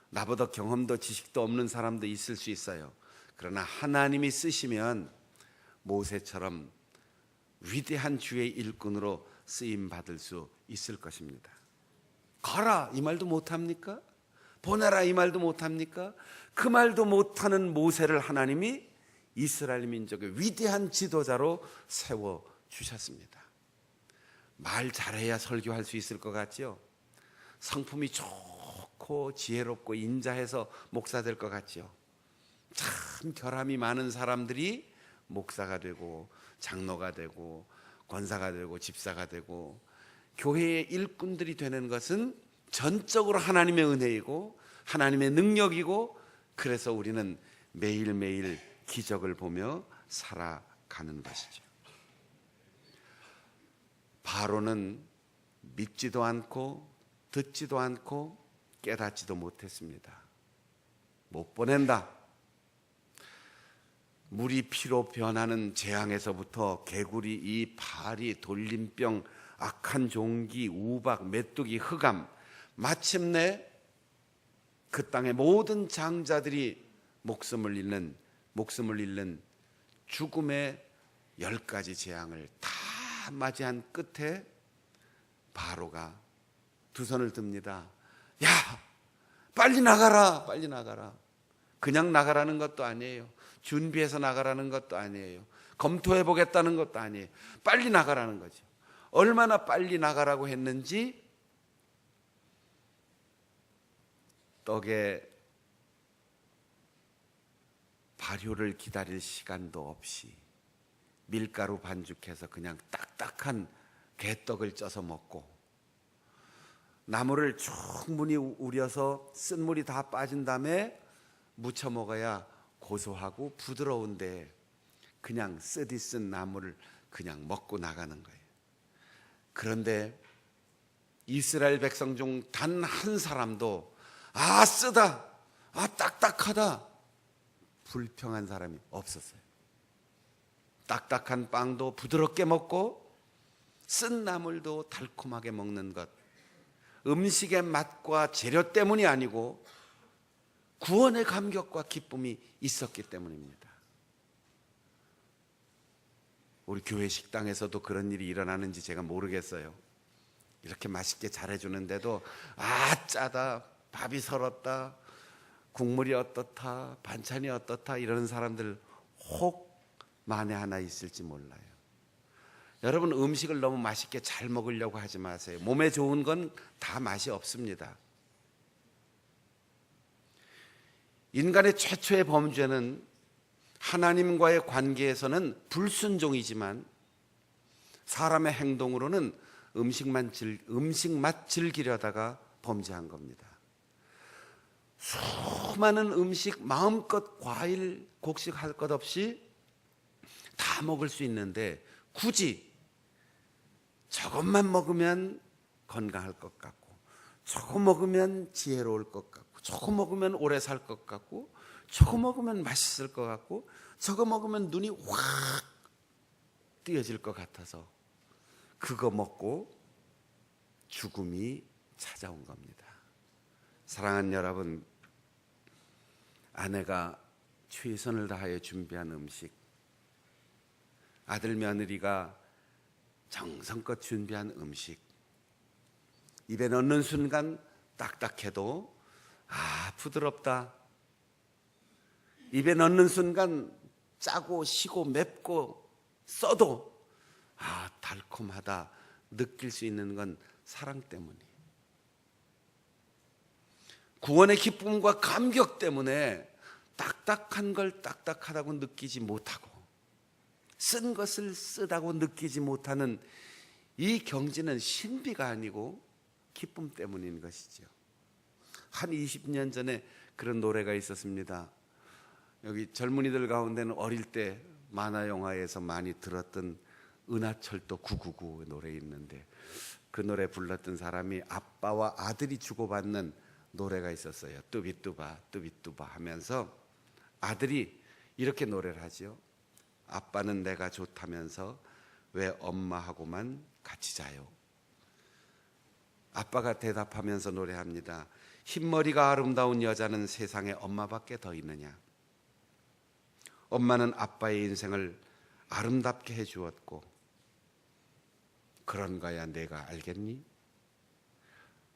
S3: 나보다 경험도 지식도 없는 사람도 있을 수 있어요. 그러나 하나님이 쓰시면 모세처럼 위대한 주의 일꾼으로 쓰임 받을 수 있을 것입니다. 가라 이 말도 못합니까? 보내라 이 말도 못합니까? 그 말도 못하는 모세를 하나님이 이스라엘 민족의 위대한 지도자로 세워주셨습니다. 말 잘해야 설교할 수 있을 것 같죠? 성품이 좋고 지혜롭고 인자해서 목사 될 것 같죠? 참 결함이 많은 사람들이 목사가 되고 장로가 되고 권사가 되고 집사가 되고 교회의 일꾼들이 되는 것은 전적으로 하나님의 은혜이고 하나님의 능력이고, 그래서 우리는 매일매일 기적을 보며 살아가는 것이죠. 바로는 믿지도 않고 듣지도 않고 깨닫지도 못했습니다. 못 보낸다. 물이 피로 변하는 재앙에서부터 개구리, 이 파리, 돌림병, 악한 종기, 우박, 메뚜기, 흑암, 마침내 그 땅의 모든 장자들이 목숨을 잃는 죽음의 10가지 재앙을 다 맞이한 끝에 바로가 두 손을 듭니다. 야, 빨리 나가라, 빨리 나가라. 그냥 나가라는 것도 아니에요. 준비해서 나가라는 것도 아니에요. 검토해 보겠다는 것도 아니에요. 빨리 나가라는 거죠. 얼마나 빨리 나가라고 했는지 떡에 발효를 기다릴 시간도 없이 밀가루 반죽해서 그냥 딱딱한 개떡을 쪄서 먹고, 나물을 충분히 우려서 쓴물이 다 빠진 다음에 무쳐 먹어야 고소하고 부드러운데 그냥 쓰디 쓴 나물을 그냥 먹고 나가는 거예요. 그런데 이스라엘 백성 중 단 한 사람도 아 쓰다, 아 딱딱하다, 불평한 사람이 없었어요. 딱딱한 빵도 부드럽게 먹고 쓴 나물도 달콤하게 먹는 것, 음식의 맛과 재료 때문이 아니고 구원의 감격과 기쁨이 있었기 때문입니다. 우리 교회 식당에서도 그런 일이 일어나는지 제가 모르겠어요. 이렇게 맛있게 잘해주는데도 아 짜다, 밥이 설었다, 국물이 어떻다, 반찬이 어떻다 이러는 사람들 혹 만에 하나 있을지 몰라요. 여러분, 음식을 너무 맛있게 잘 먹으려고 하지 마세요. 몸에 좋은 건 다 맛이 없습니다. 인간의 최초의 범죄는 하나님과의 관계에서는 불순종이지만 사람의 행동으로는 음식맛 즐기려다가 범죄한 겁니다. 수많은 음식 마음껏 과일, 곡식 할 것 없이 다 먹을 수 있는데 굳이 저것만 먹으면 건강할 것 같고, 저거 먹으면 지혜로울 것 같고, 저거 먹으면 오래 살 것 같고, 저거 먹으면 맛있을 것 같고, 저거 먹으면 눈이 확 띄어질 것 같아서 그거 먹고 죽음이 찾아온 겁니다. 사랑하는 여러분, 아내가 최선을 다하여 준비한 음식, 아들 며느리가 정성껏 준비한 음식, 입에 넣는 순간 딱딱해도 아 부드럽다, 입에 넣는 순간 짜고 시고 맵고 써도 달콤하다 느낄 수 있는 건 사랑 때문이에요. 구원의 기쁨과 감격 때문에 딱딱한 걸 딱딱하다고 느끼지 못하고 쓴 것을 쓰다고 느끼지 못하는 이 경지는 신비가 아니고 기쁨 때문인 것이죠. 한 20년 전에 그런 노래가 있었습니다. 여기 젊은이들 가운데는 어릴 때 만화 영화에서 많이 들었던 은하철도 999 노래 있는데, 그 노래 불렀던 사람이 아빠와 아들이 주고받는 노래가 있었어요. 뚜비뚜바 뚜비뚜바 하면서 아들이 이렇게 노래를 하죠. 아빠는 내가 좋다면서 왜 엄마하고만 같이 자요. 아빠가 대답하면서 노래합니다. 흰머리가 아름다운 여자는 세상에 엄마밖에 더 있느냐. 엄마는 아빠의 인생을 아름답게 해주었고 그런 거야 내가 알겠니?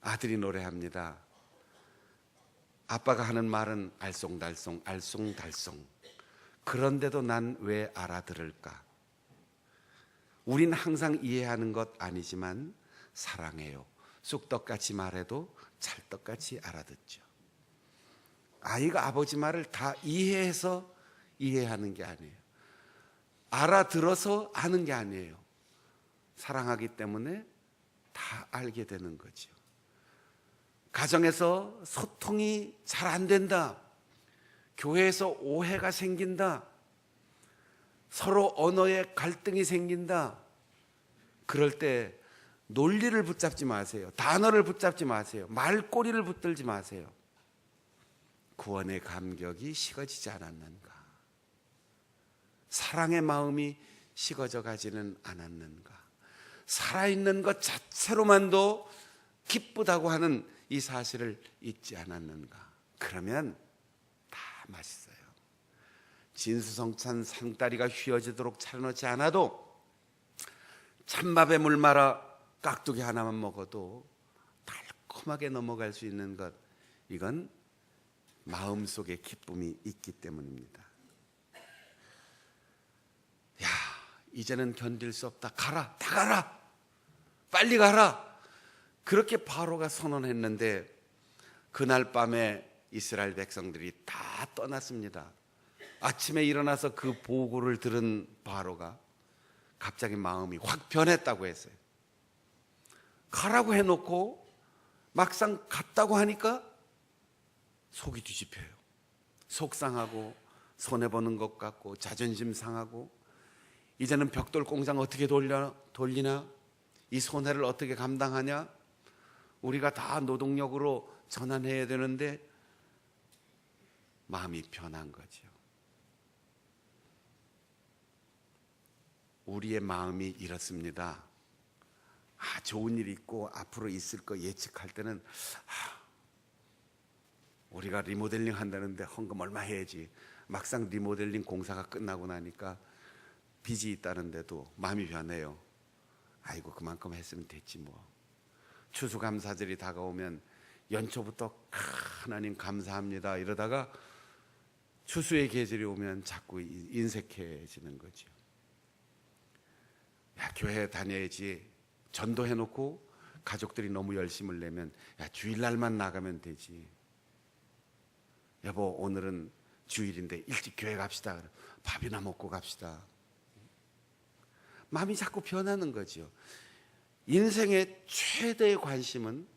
S3: 아들이 노래합니다. 아빠가 하는 말은 알쏭달쏭 알쏭달쏭. 그런데도 난 왜 알아들을까? 우린 항상 이해하는 것 아니지만 사랑해요. 쑥떡같이 말해도 찰떡같이 알아듣죠. 아이가 아버지 말을 다 이해해서 이해하는 게 아니에요. 알아들어서 아는 게 아니에요. 사랑하기 때문에 다 알게 되는 거죠. 가정에서 소통이 잘 안 된다. 교회에서 오해가 생긴다. 서로 언어에 갈등이 생긴다. 그럴 때 논리를 붙잡지 마세요. 단어를 붙잡지 마세요. 말꼬리를 붙들지 마세요. 구원의 감격이 식어지지 않았는가? 사랑의 마음이 식어져 가지는 않았는가? 살아있는 것 자체로만도 기쁘다고 하는 이 사실을 잊지 않았는가? 그러면 다 맛있어요. 진수성찬 상다리가 휘어지도록 차려놓지 않아도 찬밥에 물 말아 깍두기 하나만 먹어도 달콤하게 넘어갈 수 있는 것, 이건 마음속에 기쁨이 있기 때문입니다. 야, 이제는 견딜 수 없다. 가라, 다 가라, 빨리 가라. 그렇게 바로가 선언했는데 그날 밤에 이스라엘 백성들이 다 떠났습니다. 아침에 일어나서 그 보고를 들은 바로가 갑자기 마음이 확 변했다고 했어요. 가라고 해놓고 막상 갔다고 하니까 속이 뒤집혀요. 속상하고 손해보는 것 같고 자존심 상하고 이제는 벽돌 공장 어떻게 돌리나? 이 손해를 어떻게 감당하냐? 우리가 다 노동력으로 전환해야 되는데 마음이 변한 거죠. 우리의 마음이 이렇습니다. 좋은 일이 있고 앞으로 있을 거 예측할 때는 우리가 리모델링 한다는데 헌금 얼마 해야지. 막상 리모델링 공사가 끝나고 나니까 빚이 있다는데도 마음이 변해요. 아이고 그만큼 했으면 됐지 뭐. 추수감사절이 다가오면 연초부터 하나님 감사합니다 이러다가 추수의 계절이 오면 자꾸 인색해지는 거죠. 야, 교회 다녀야지. 전도해놓고 가족들이 너무 열심을 내면 야, 주일날만 나가면 되지. 여보 오늘은 주일인데 일찍 교회 갑시다. 밥이나 먹고 갑시다. 마음이 자꾸 변하는 거죠. 인생의 최대의 관심은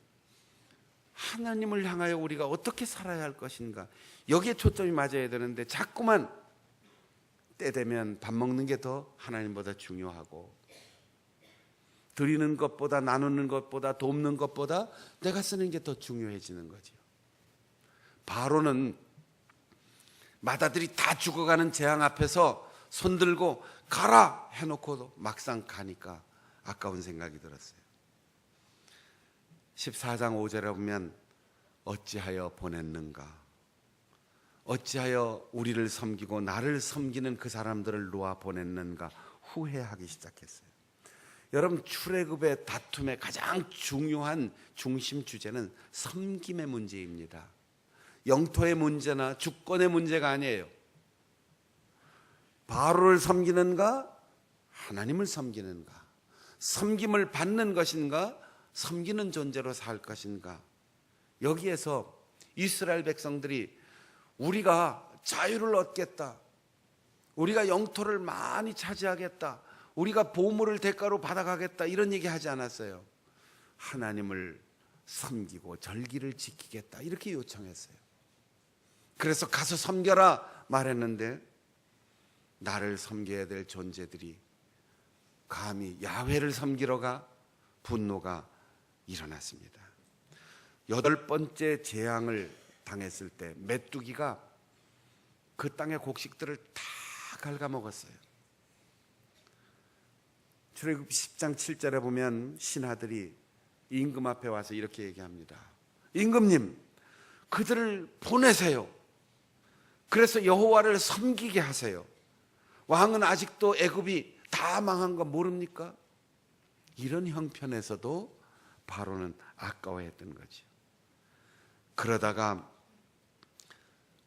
S3: 하나님을 향하여 우리가 어떻게 살아야 할 것인가, 여기에 초점이 맞아야 되는데 자꾸만 때 되면 밥 먹는 게 더 하나님보다 중요하고 드리는 것보다 나누는 것보다 돕는 것보다 내가 쓰는 게 더 중요해지는 거죠. 바로는 마다들이 다 죽어가는 재앙 앞에서 손들고 가라 해놓고도 막상 가니까 아까운 생각이 들었어요. 14장 5절에 보면 어찌하여 보냈는가, 어찌하여 우리를 섬기고 나를 섬기는 그 사람들을 놓아 보냈는가 후회하기 시작했어요. 여러분, 출애굽의 다툼의 가장 중요한 중심 주제는 섬김의 문제입니다. 영토의 문제나 주권의 문제가 아니에요. 바로를 섬기는가? 하나님을 섬기는가? 섬김을 받는 것인가? 섬기는 존재로 살 것인가? 여기에서 이스라엘 백성들이 우리가 자유를 얻겠다, 우리가 영토를 많이 차지하겠다, 우리가 보물을 대가로 받아가겠다, 이런 얘기 하지 않았어요. 하나님을 섬기고 절기를 지키겠다, 이렇게 요청했어요. 그래서 가서 섬겨라 말했는데, 나를 섬겨야 될 존재들이 감히 야훼를 섬기러 가 분노가 일어났습니다. 8번째 재앙을 당했을 때 메뚜기가 그 땅의 곡식들을 다 갉아먹었어요. 출애굽 10장 7절에 보면 신하들이 임금 앞에 와서 이렇게 얘기합니다. 임금님, 그들을 보내세요. 그래서 여호와를 섬기게 하세요. 왕은 아직도 애굽이 다 망한 거 모릅니까? 이런 형편에서도 바로는 아까워했던 거죠. 그러다가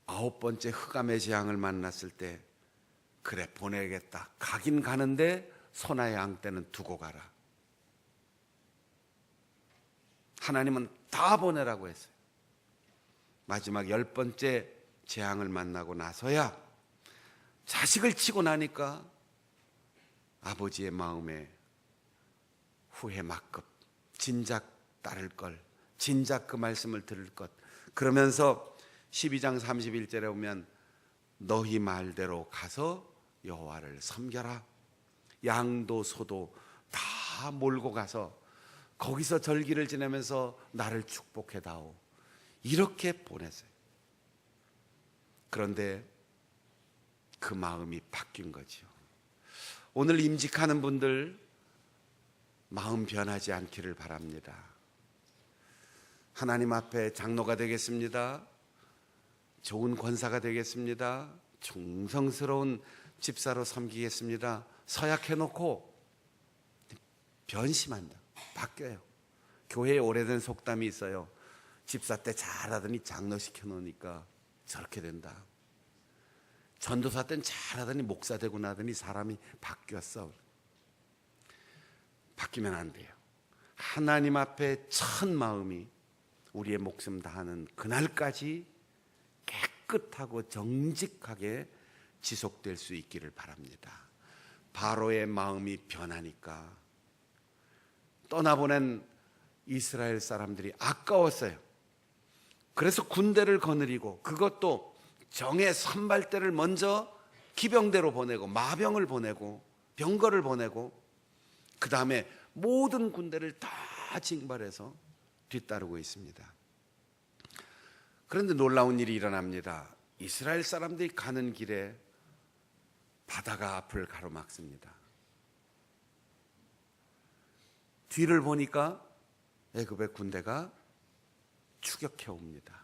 S3: 9번째 흑암의 재앙을 만났을 때, 그래 보내겠다, 가긴 가는데 소나의 양 떼는 두고 가라. 하나님은 다 보내라고 했어요. 마지막 10번째 재앙을 만나고 나서야 자식을 치고 나니까 아버지의 마음에 후회 막급, 진작 따를 걸, 진작 그 말씀을 들을 것. 그러면서 12장 31절에 보면 너희 말대로 가서 여호와를 섬겨라. 양도 소도 다 몰고 가서 거기서 절기를 지내면서 나를 축복해다오, 이렇게 보냈어요. 그런데 그 마음이 바뀐 거죠. 오늘 임직하는 분들 마음 변하지 않기를 바랍니다. 하나님 앞에 장로가 되겠습니다, 좋은 권사가 되겠습니다, 충성스러운 집사로 섬기겠습니다, 서약해놓고 변심한다, 바뀌어요. 교회에 오래된 속담이 있어요. 집사 때 잘하더니 장로 시켜놓으니까 저렇게 된다. 전도사 때는 잘하더니 목사 되고 나더니 사람이 바뀌었어. 바뀌면 안 돼요. 하나님 앞에 첫 마음이 우리의 목숨 다하는 그날까지 깨끗하고 정직하게 지속될 수 있기를 바랍니다. 바로의 마음이 변하니까 떠나보낸 이스라엘 사람들이 아까웠어요. 그래서 군대를 거느리고, 그것도 정예 선발대를 먼저 기병대로 보내고 마병을 보내고 병거를 보내고, 그 다음에 모든 군대를 다 징발해서 뒤따르고 있습니다. 그런데 놀라운 일이 일어납니다. 이스라엘 사람들이 가는 길에 바다가 앞을 가로막습니다. 뒤를 보니까 애굽의 군대가 추격해 옵니다.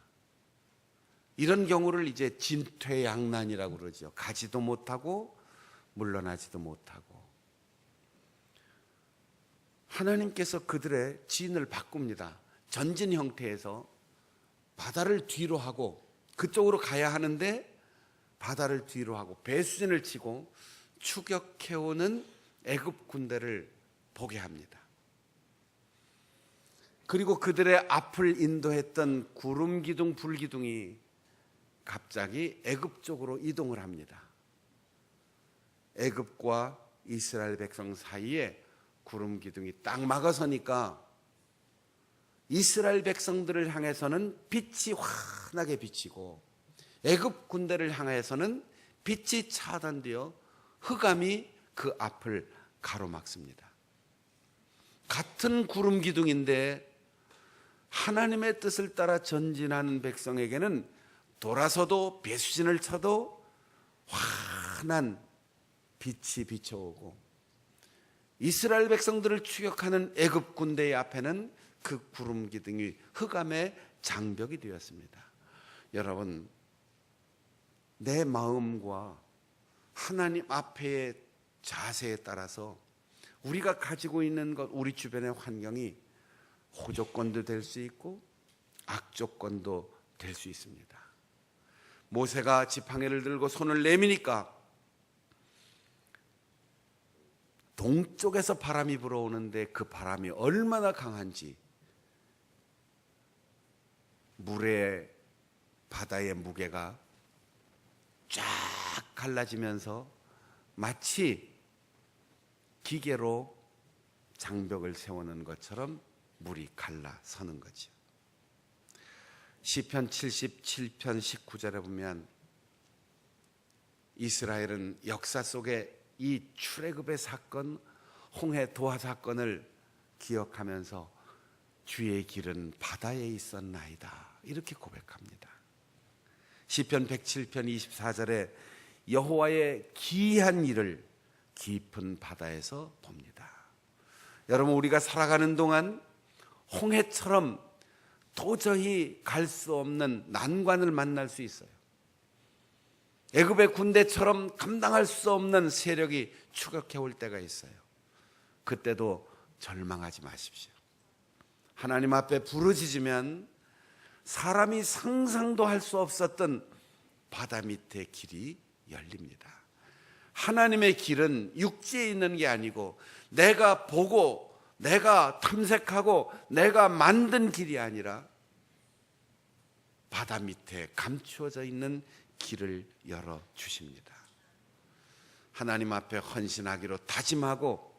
S3: 이런 경우를 이제 진퇴양난이라고 그러죠. 가지도 못하고 물러나지도 못하고. 하나님께서 그들의 진을 바꿉니다. 전진 형태에서 바다를 뒤로 하고 그쪽으로 가야 하는데 바다를 뒤로 하고 배수진을 치고 추격해오는 애굽 군대를 보게 합니다. 그리고 그들의 앞을 인도했던 구름 기둥, 불 기둥이 갑자기 애굽 쪽으로 이동을 합니다. 애굽과 이스라엘 백성 사이에 구름 기둥이 딱 막아서니까 이스라엘 백성들을 향해서는 빛이 환하게 비치고 애굽 군대를 향해서는 빛이 차단되어 흑암이 그 앞을 가로막습니다. 같은 구름 기둥인데 하나님의 뜻을 따라 전진하는 백성에게는 돌아서도 배수진을 쳐도 환한 빛이 비춰오고, 이스라엘 백성들을 추격하는 애굽 군대의 앞에는 그 구름 기둥이 흑암의 장벽이 되었습니다. 여러분, 내 마음과 하나님 앞의 자세에 따라서 우리가 가지고 있는 것, 우리 주변의 환경이 호조건도 될 수 있고 악조건도 될 수 있습니다. 모세가 지팡이를 들고 손을 내미니까 동쪽에서 바람이 불어오는데 그 바람이 얼마나 강한지 물의 바다의 무게가 쫙 갈라지면서 마치 기계로 장벽을 세우는 것처럼 물이 갈라서는 거죠. 시편 77편 19절에 보면 이스라엘은 역사 속에 이 출애굽의 사건, 홍해 도하 사건을 기억하면서 주의 길은 바다에 있었나이다 이렇게 고백합니다. 시편 107편 24절에 여호와의 기이한 일을 깊은 바다에서 봅니다. 여러분, 우리가 살아가는 동안 홍해처럼 도저히 갈 수 없는 난관을 만날 수 있어요. 애굽의 군대처럼 감당할 수 없는 세력이 추격해 올 때가 있어요. 그때도 절망하지 마십시오. 하나님 앞에 부르짖으면 사람이 상상도 할 수 없었던 바다 밑의 길이 열립니다. 하나님의 길은 육지에 있는 게 아니고 내가 보고 내가 탐색하고 내가 만든 길이 아니라 바다 밑에 감추어져 있는 길을 열어주십니다. 하나님 앞에 헌신하기로 다짐하고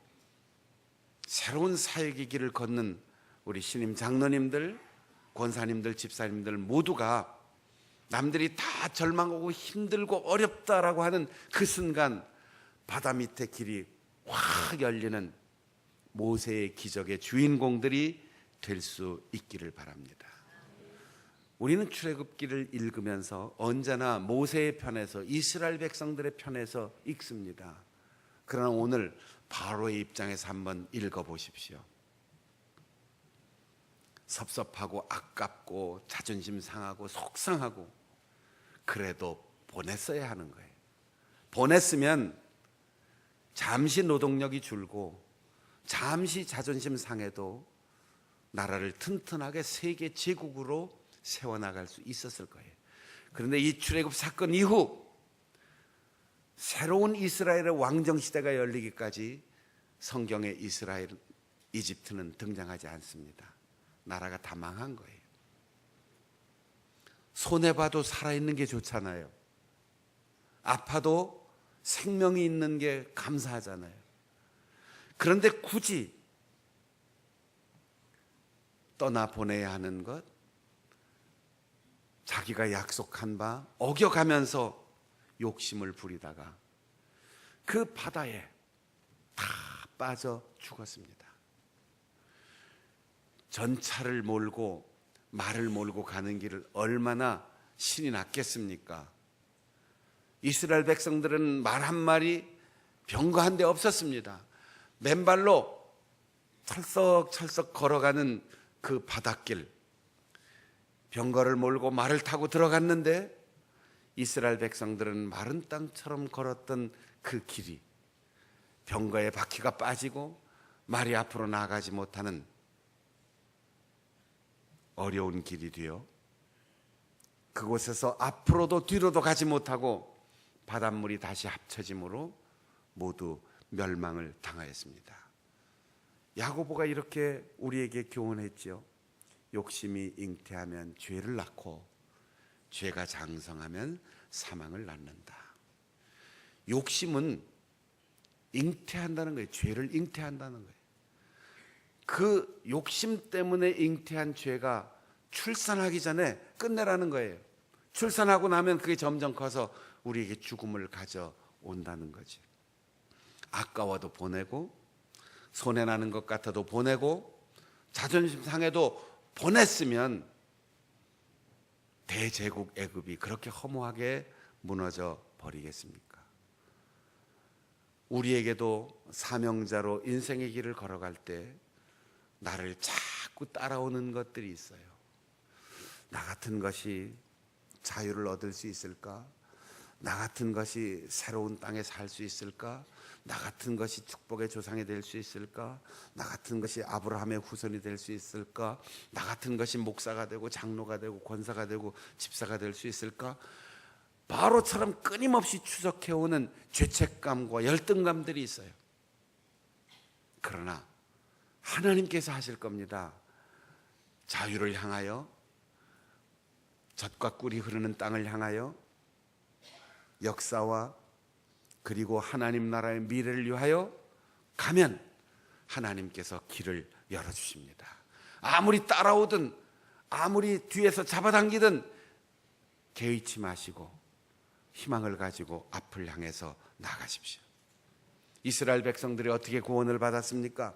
S3: 새로운 사역의 길을 걷는 우리 신임 장로님들, 권사님들, 집사님들 모두가 남들이 다 절망하고 힘들고 어렵다라고 하는 그 순간 바다 밑에 길이 확 열리는 모세의 기적의 주인공들이 될 수 있기를 바랍니다. 우리는 출애굽기를 읽으면서 언제나 모세의 편에서, 이스라엘 백성들의 편에서 읽습니다. 그러나 오늘 바로의 입장에서 한번 읽어보십시오. 섭섭하고 아깝고 자존심 상하고 속상하고 그래도 보냈어야 하는 거예요. 보냈으면 잠시 노동력이 줄고 잠시 자존심 상해도 나라를 튼튼하게 세계 제국으로 세워나갈 수 있었을 거예요. 그런데 이 출애굽 사건 이후 새로운 이스라엘의 왕정 시대가 열리기까지 성경에 이집트는 등장하지 않습니다. 나라가 다 망한 거예요. 손해봐도 살아있는 게 좋잖아요. 아파도 생명이 있는 게 감사하잖아요. 그런데 굳이 떠나보내야 하는 것, 자기가 약속한 바 어겨가면서 욕심을 부리다가 그 바다에 다 빠져 죽었습니다. 전차를 몰고 말을 몰고 가는 길을 얼마나 신이 났겠습니까? 이스라엘 백성들은 말 한 마리 병거 한 대 없었습니다. 맨발로 철썩철썩 걸어가는 그 바닷길, 병거를 몰고 말을 타고 들어갔는데 이스라엘 백성들은 마른 땅처럼 걸었던 그 길이 병거의 바퀴가 빠지고 말이 앞으로 나아가지 못하는 어려운 길이 되어 그곳에서 앞으로도 뒤로도 가지 못하고 바닷물이 다시 합쳐짐으로 모두 멸망을 당하였습니다. 야고보가 이렇게 우리에게 교훈했지요. 욕심이 잉태하면 죄를 낳고 죄가 장성하면 사망을 낳는다. 욕심은 잉태한다는 거예요. 죄를 잉태한다는 거예요. 그 욕심 때문에 잉태한 죄가 출산하기 전에 끝내라는 거예요. 출산하고 나면 그게 점점 커서 우리에게 죽음을 가져온다는 거지. 아까워도 보내고 손해나는 것 같아도 보내고 자존심 상해도 보냈으면 대제국 애굽이 그렇게 허무하게 무너져 버리겠습니까? 우리에게도 사명자로 인생의 길을 걸어갈 때 나를 자꾸 따라오는 것들이 있어요. 나 같은 것이 자유를 얻을 수 있을까? 나 같은 것이 새로운 땅에 살 수 있을까? 나 같은 것이 축복의 조상이 될 수 있을까? 나 같은 것이 아브라함의 후손이 될 수 있을까? 나 같은 것이 목사가 되고 장로가 되고 권사가 되고 집사가 될 수 있을까? 바로처럼 끊임없이 추적해오는 죄책감과 열등감들이 있어요. 그러나 하나님께서 하실 겁니다. 자유를 향하여, 젖과 꿀이 흐르는 땅을 향하여, 역사와 그리고 하나님 나라의 미래를 위하여 가면 하나님께서 길을 열어주십니다. 아무리 따라오든 아무리 뒤에서 잡아당기든 개의치 마시고 희망을 가지고 앞을 향해서 나가십시오. 이스라엘 백성들이 어떻게 구원을 받았습니까?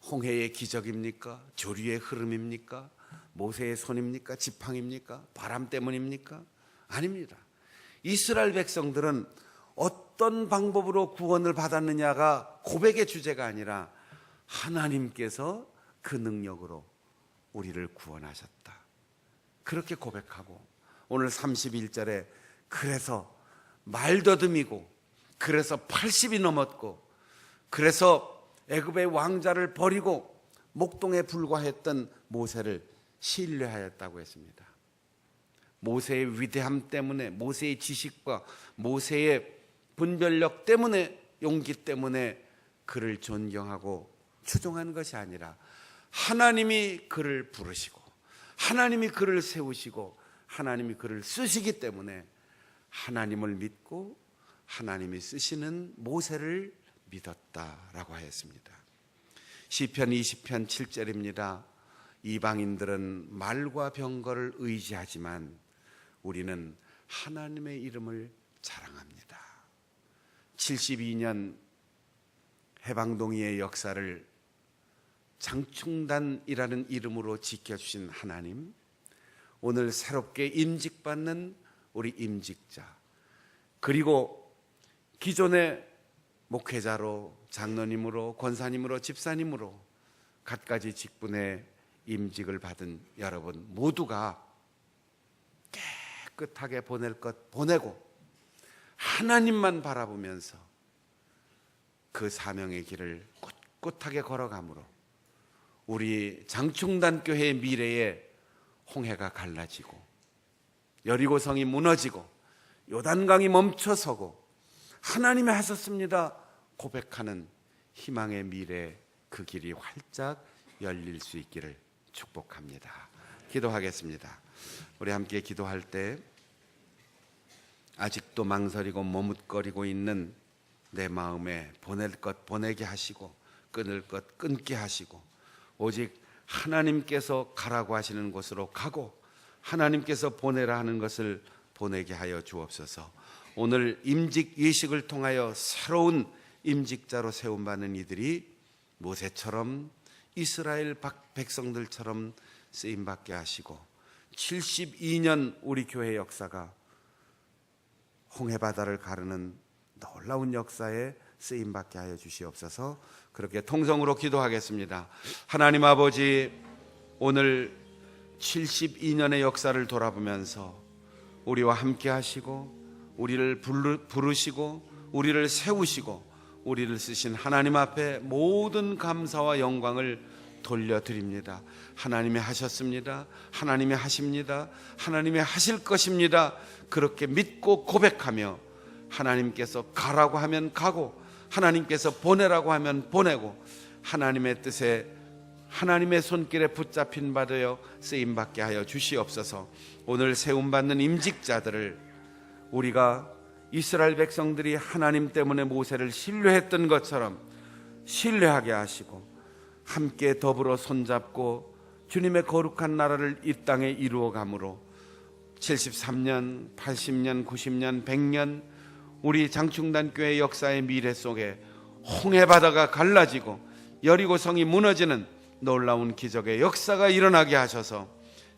S3: 홍해의 기적입니까? 조류의 흐름입니까? 모세의 손입니까? 지팡입니까? 바람 때문입니까? 아닙니다. 이스라엘 백성들은 어떤 방법으로 구원을 받았느냐가 고백의 주제가 아니라 하나님께서 그 능력으로 우리를 구원하셨다, 그렇게 고백하고, 오늘 31절에 그래서 말더듬이고, 그래서 80이 넘었고, 그래서 애굽의 왕자를 버리고 목동에 불과했던 모세를 신뢰하였다고 했습니다. 모세의 위대함 때문에, 모세의 지식과 모세의 분별력 때문에, 용기 때문에 그를 존경하고 추종한 것이 아니라 하나님이 그를 부르시고 하나님이 그를 세우시고 하나님이 그를 쓰시기 때문에 하나님을 믿고 하나님이 쓰시는 모세를 믿었다라고 하였습니다. 시편 20편 7절입니다. 이방인들은 말과 병거를 의지하지만 우리는 하나님의 이름을 자랑합니다. 72년 해방동의의 역사를 장충단이라는 이름으로 지켜주신 하나님, 오늘 새롭게 임직받는 우리 임직자, 그리고 기존의 목회자로, 장로님으로, 권사님으로, 집사님으로 갖가지 직분의 임직을 받은 여러분 모두가 깨끗하게 보낼 것 보내고 하나님만 바라보면서 그 사명의 길을 꿋꿋하게 걸어가므로 우리 장충단 교회의 미래에 홍해가 갈라지고 여리고성이 무너지고 요단강이 멈춰서고 하나님이 하셨습니다 고백하는 희망의 미래, 그 길이 활짝 열릴 수 있기를 축복합니다. 기도하겠습니다. 우리 함께 기도할 때 아직도 망설이고 머뭇거리고 있는 내 마음에 보낼 것 보내게 하시고 끊을 것 끊게 하시고 오직 하나님께서 가라고 하시는 곳으로 가고 하나님께서 보내라 하는 것을 보내게 하여 주옵소서. 오늘 임직 예식을 통하여 새로운 임직자로 세움받는 이들이 모세처럼 이스라엘 백성들처럼 쓰임받게 하시고 72년 우리 교회 역사가 홍해바다를 가르는 놀라운 역사에 쓰임받게 하여 주시옵소서. 그렇게 통성으로 기도하겠습니다. 하나님 아버지, 오늘 72년의 역사를 돌아보면서 우리와 함께 하시고 우리를 부르시고 우리를 세우시고 우리를 쓰신 하나님 앞에 모든 감사와 영광을 돌려드립니다. 하나님이 하셨습니다. 하나님이 하십니다. 하나님이 하실 것입니다. 그렇게 믿고 고백하며 하나님께서 가라고 하면 가고 하나님께서 보내라고 하면 보내고 하나님의 뜻에 하나님의 손길에 붙잡힌 바 되어 쓰임받게 하여 주시옵소서. 오늘 세움받는 임직자들을 우리가 이스라엘 백성들이 하나님 때문에 모세를 신뢰했던 것처럼 신뢰하게 하시고 함께 더불어 손잡고 주님의 거룩한 나라를 이 땅에 이루어가므로 73년, 80년, 90년, 100년 우리 장충단 교회 역사의 미래 속에 홍해바다가 갈라지고 여리고성이 무너지는 놀라운 기적의 역사가 일어나게 하셔서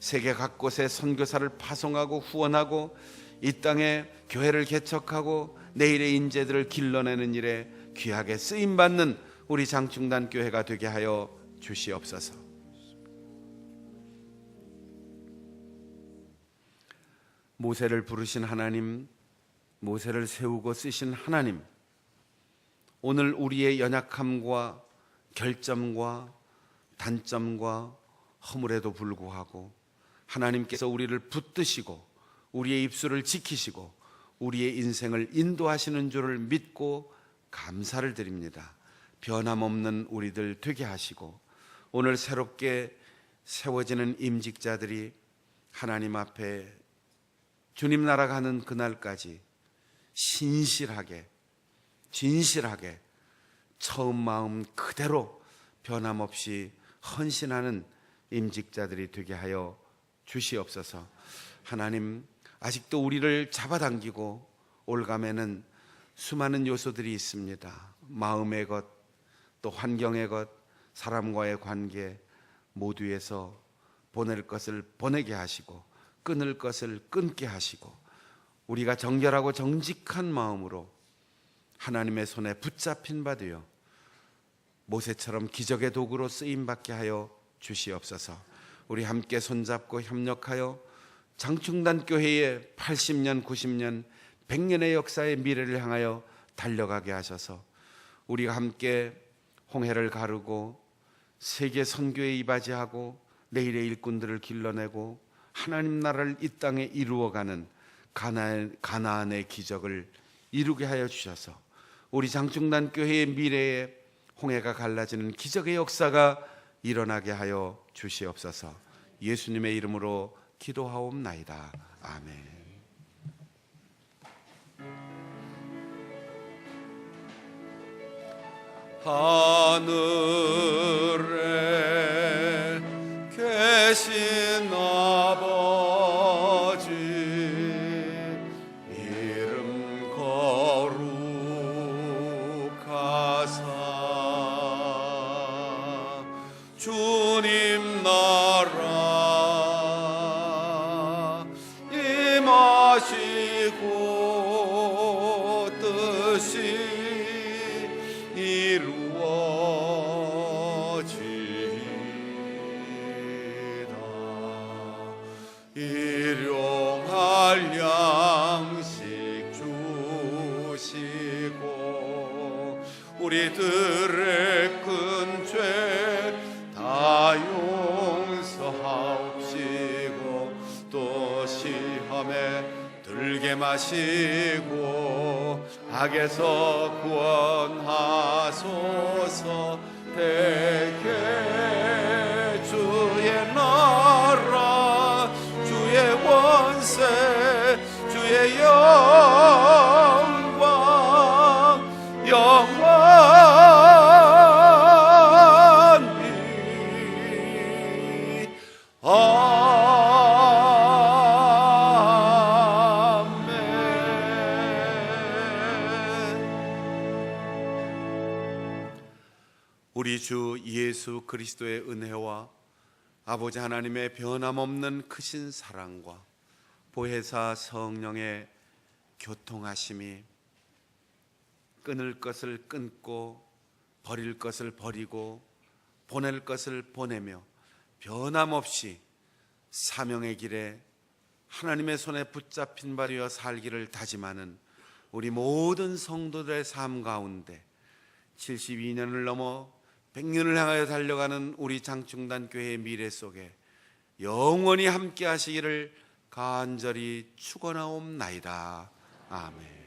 S3: 세계 각곳에 선교사를 파송하고 후원하고 이 땅에 교회를 개척하고 내일의 인재들을 길러내는 일에 귀하게 쓰임받는 우리 장충단 교회가 되게 하여 주시옵소서. 모세를 부르신 하나님, 모세를 세우고 쓰신 하나님, 오늘 우리의 연약함과 결점과 단점과 허물에도 불구하고 하나님께서 우리를 붙드시고 우리의 입술을 지키시고 우리의 인생을 인도하시는 줄을 믿고 감사를 드립니다. 변함없는 우리들 되게 하시고, 오늘 새롭게 세워지는 임직자들이 하나님 앞에 주님 나라 가는 그날까지 신실하게 진실하게 처음 마음 그대로 변함없이 헌신하는 임직자들이 되게 하여 주시옵소서. 하나님, 아직도 우리를 잡아당기고 올가매는 수많은 요소들이 있습니다. 마음의 것, 또 환경의 것, 사람과의 관계 모두에서 보낼 것을 보내게 하시고 끊을 것을 끊게 하시고, 우리가 정결하고 정직한 마음으로 하나님의 손에 붙잡힌 바 되어 모세처럼 기적의 도구로 쓰임받게 하여 주시옵소서. 우리 함께 손잡고 협력하여 장충단 교회의 80년, 90년, 100년의 역사의 미래를 향하여 달려가게 하셔서 우리가 함께 홍해를 가르고 세계 선교에 이바지하고 내일의 일꾼들을 길러내고 하나님 나라를 이 땅에 이루어가는 가나안의 기적을 이루게 하여 주셔서 우리 장충단 교회의 미래에 홍해가 갈라지는 기적의 역사가 일어나게 하여 주시옵소서. 예수님의 이름으로 기도하옵나이다. 아멘. 하늘에 계신 아버지, 이름 거룩하사 주님 나라 임하시고 뜻이 일용할 양식 주시고 우리들의 큰 죄 다 용서하옵시고 또 시험에 들게 마시고 악에서 구원하소서. 대개 주의 나라 주의 원세 주의 영광 영원히 아멘. 우리 주 예수 그리스도의 은혜와 아버지 하나님의 변함없는 크신 사랑과 보혜사 성령의 교통하심이 끊을 것을 끊고 버릴 것을 버리고 보낼 것을 보내며 변함없이 사명의 길에 하나님의 손에 붙잡힌 바 되어 살기를 다짐하는 우리 모든 성도들의 삶 가운데 72년을 넘어 100년을 향하여 달려가는 우리 장충단 교회의 미래 속에 영원히 함께 하시기를 간절히 축원하옵나이다. 아멘.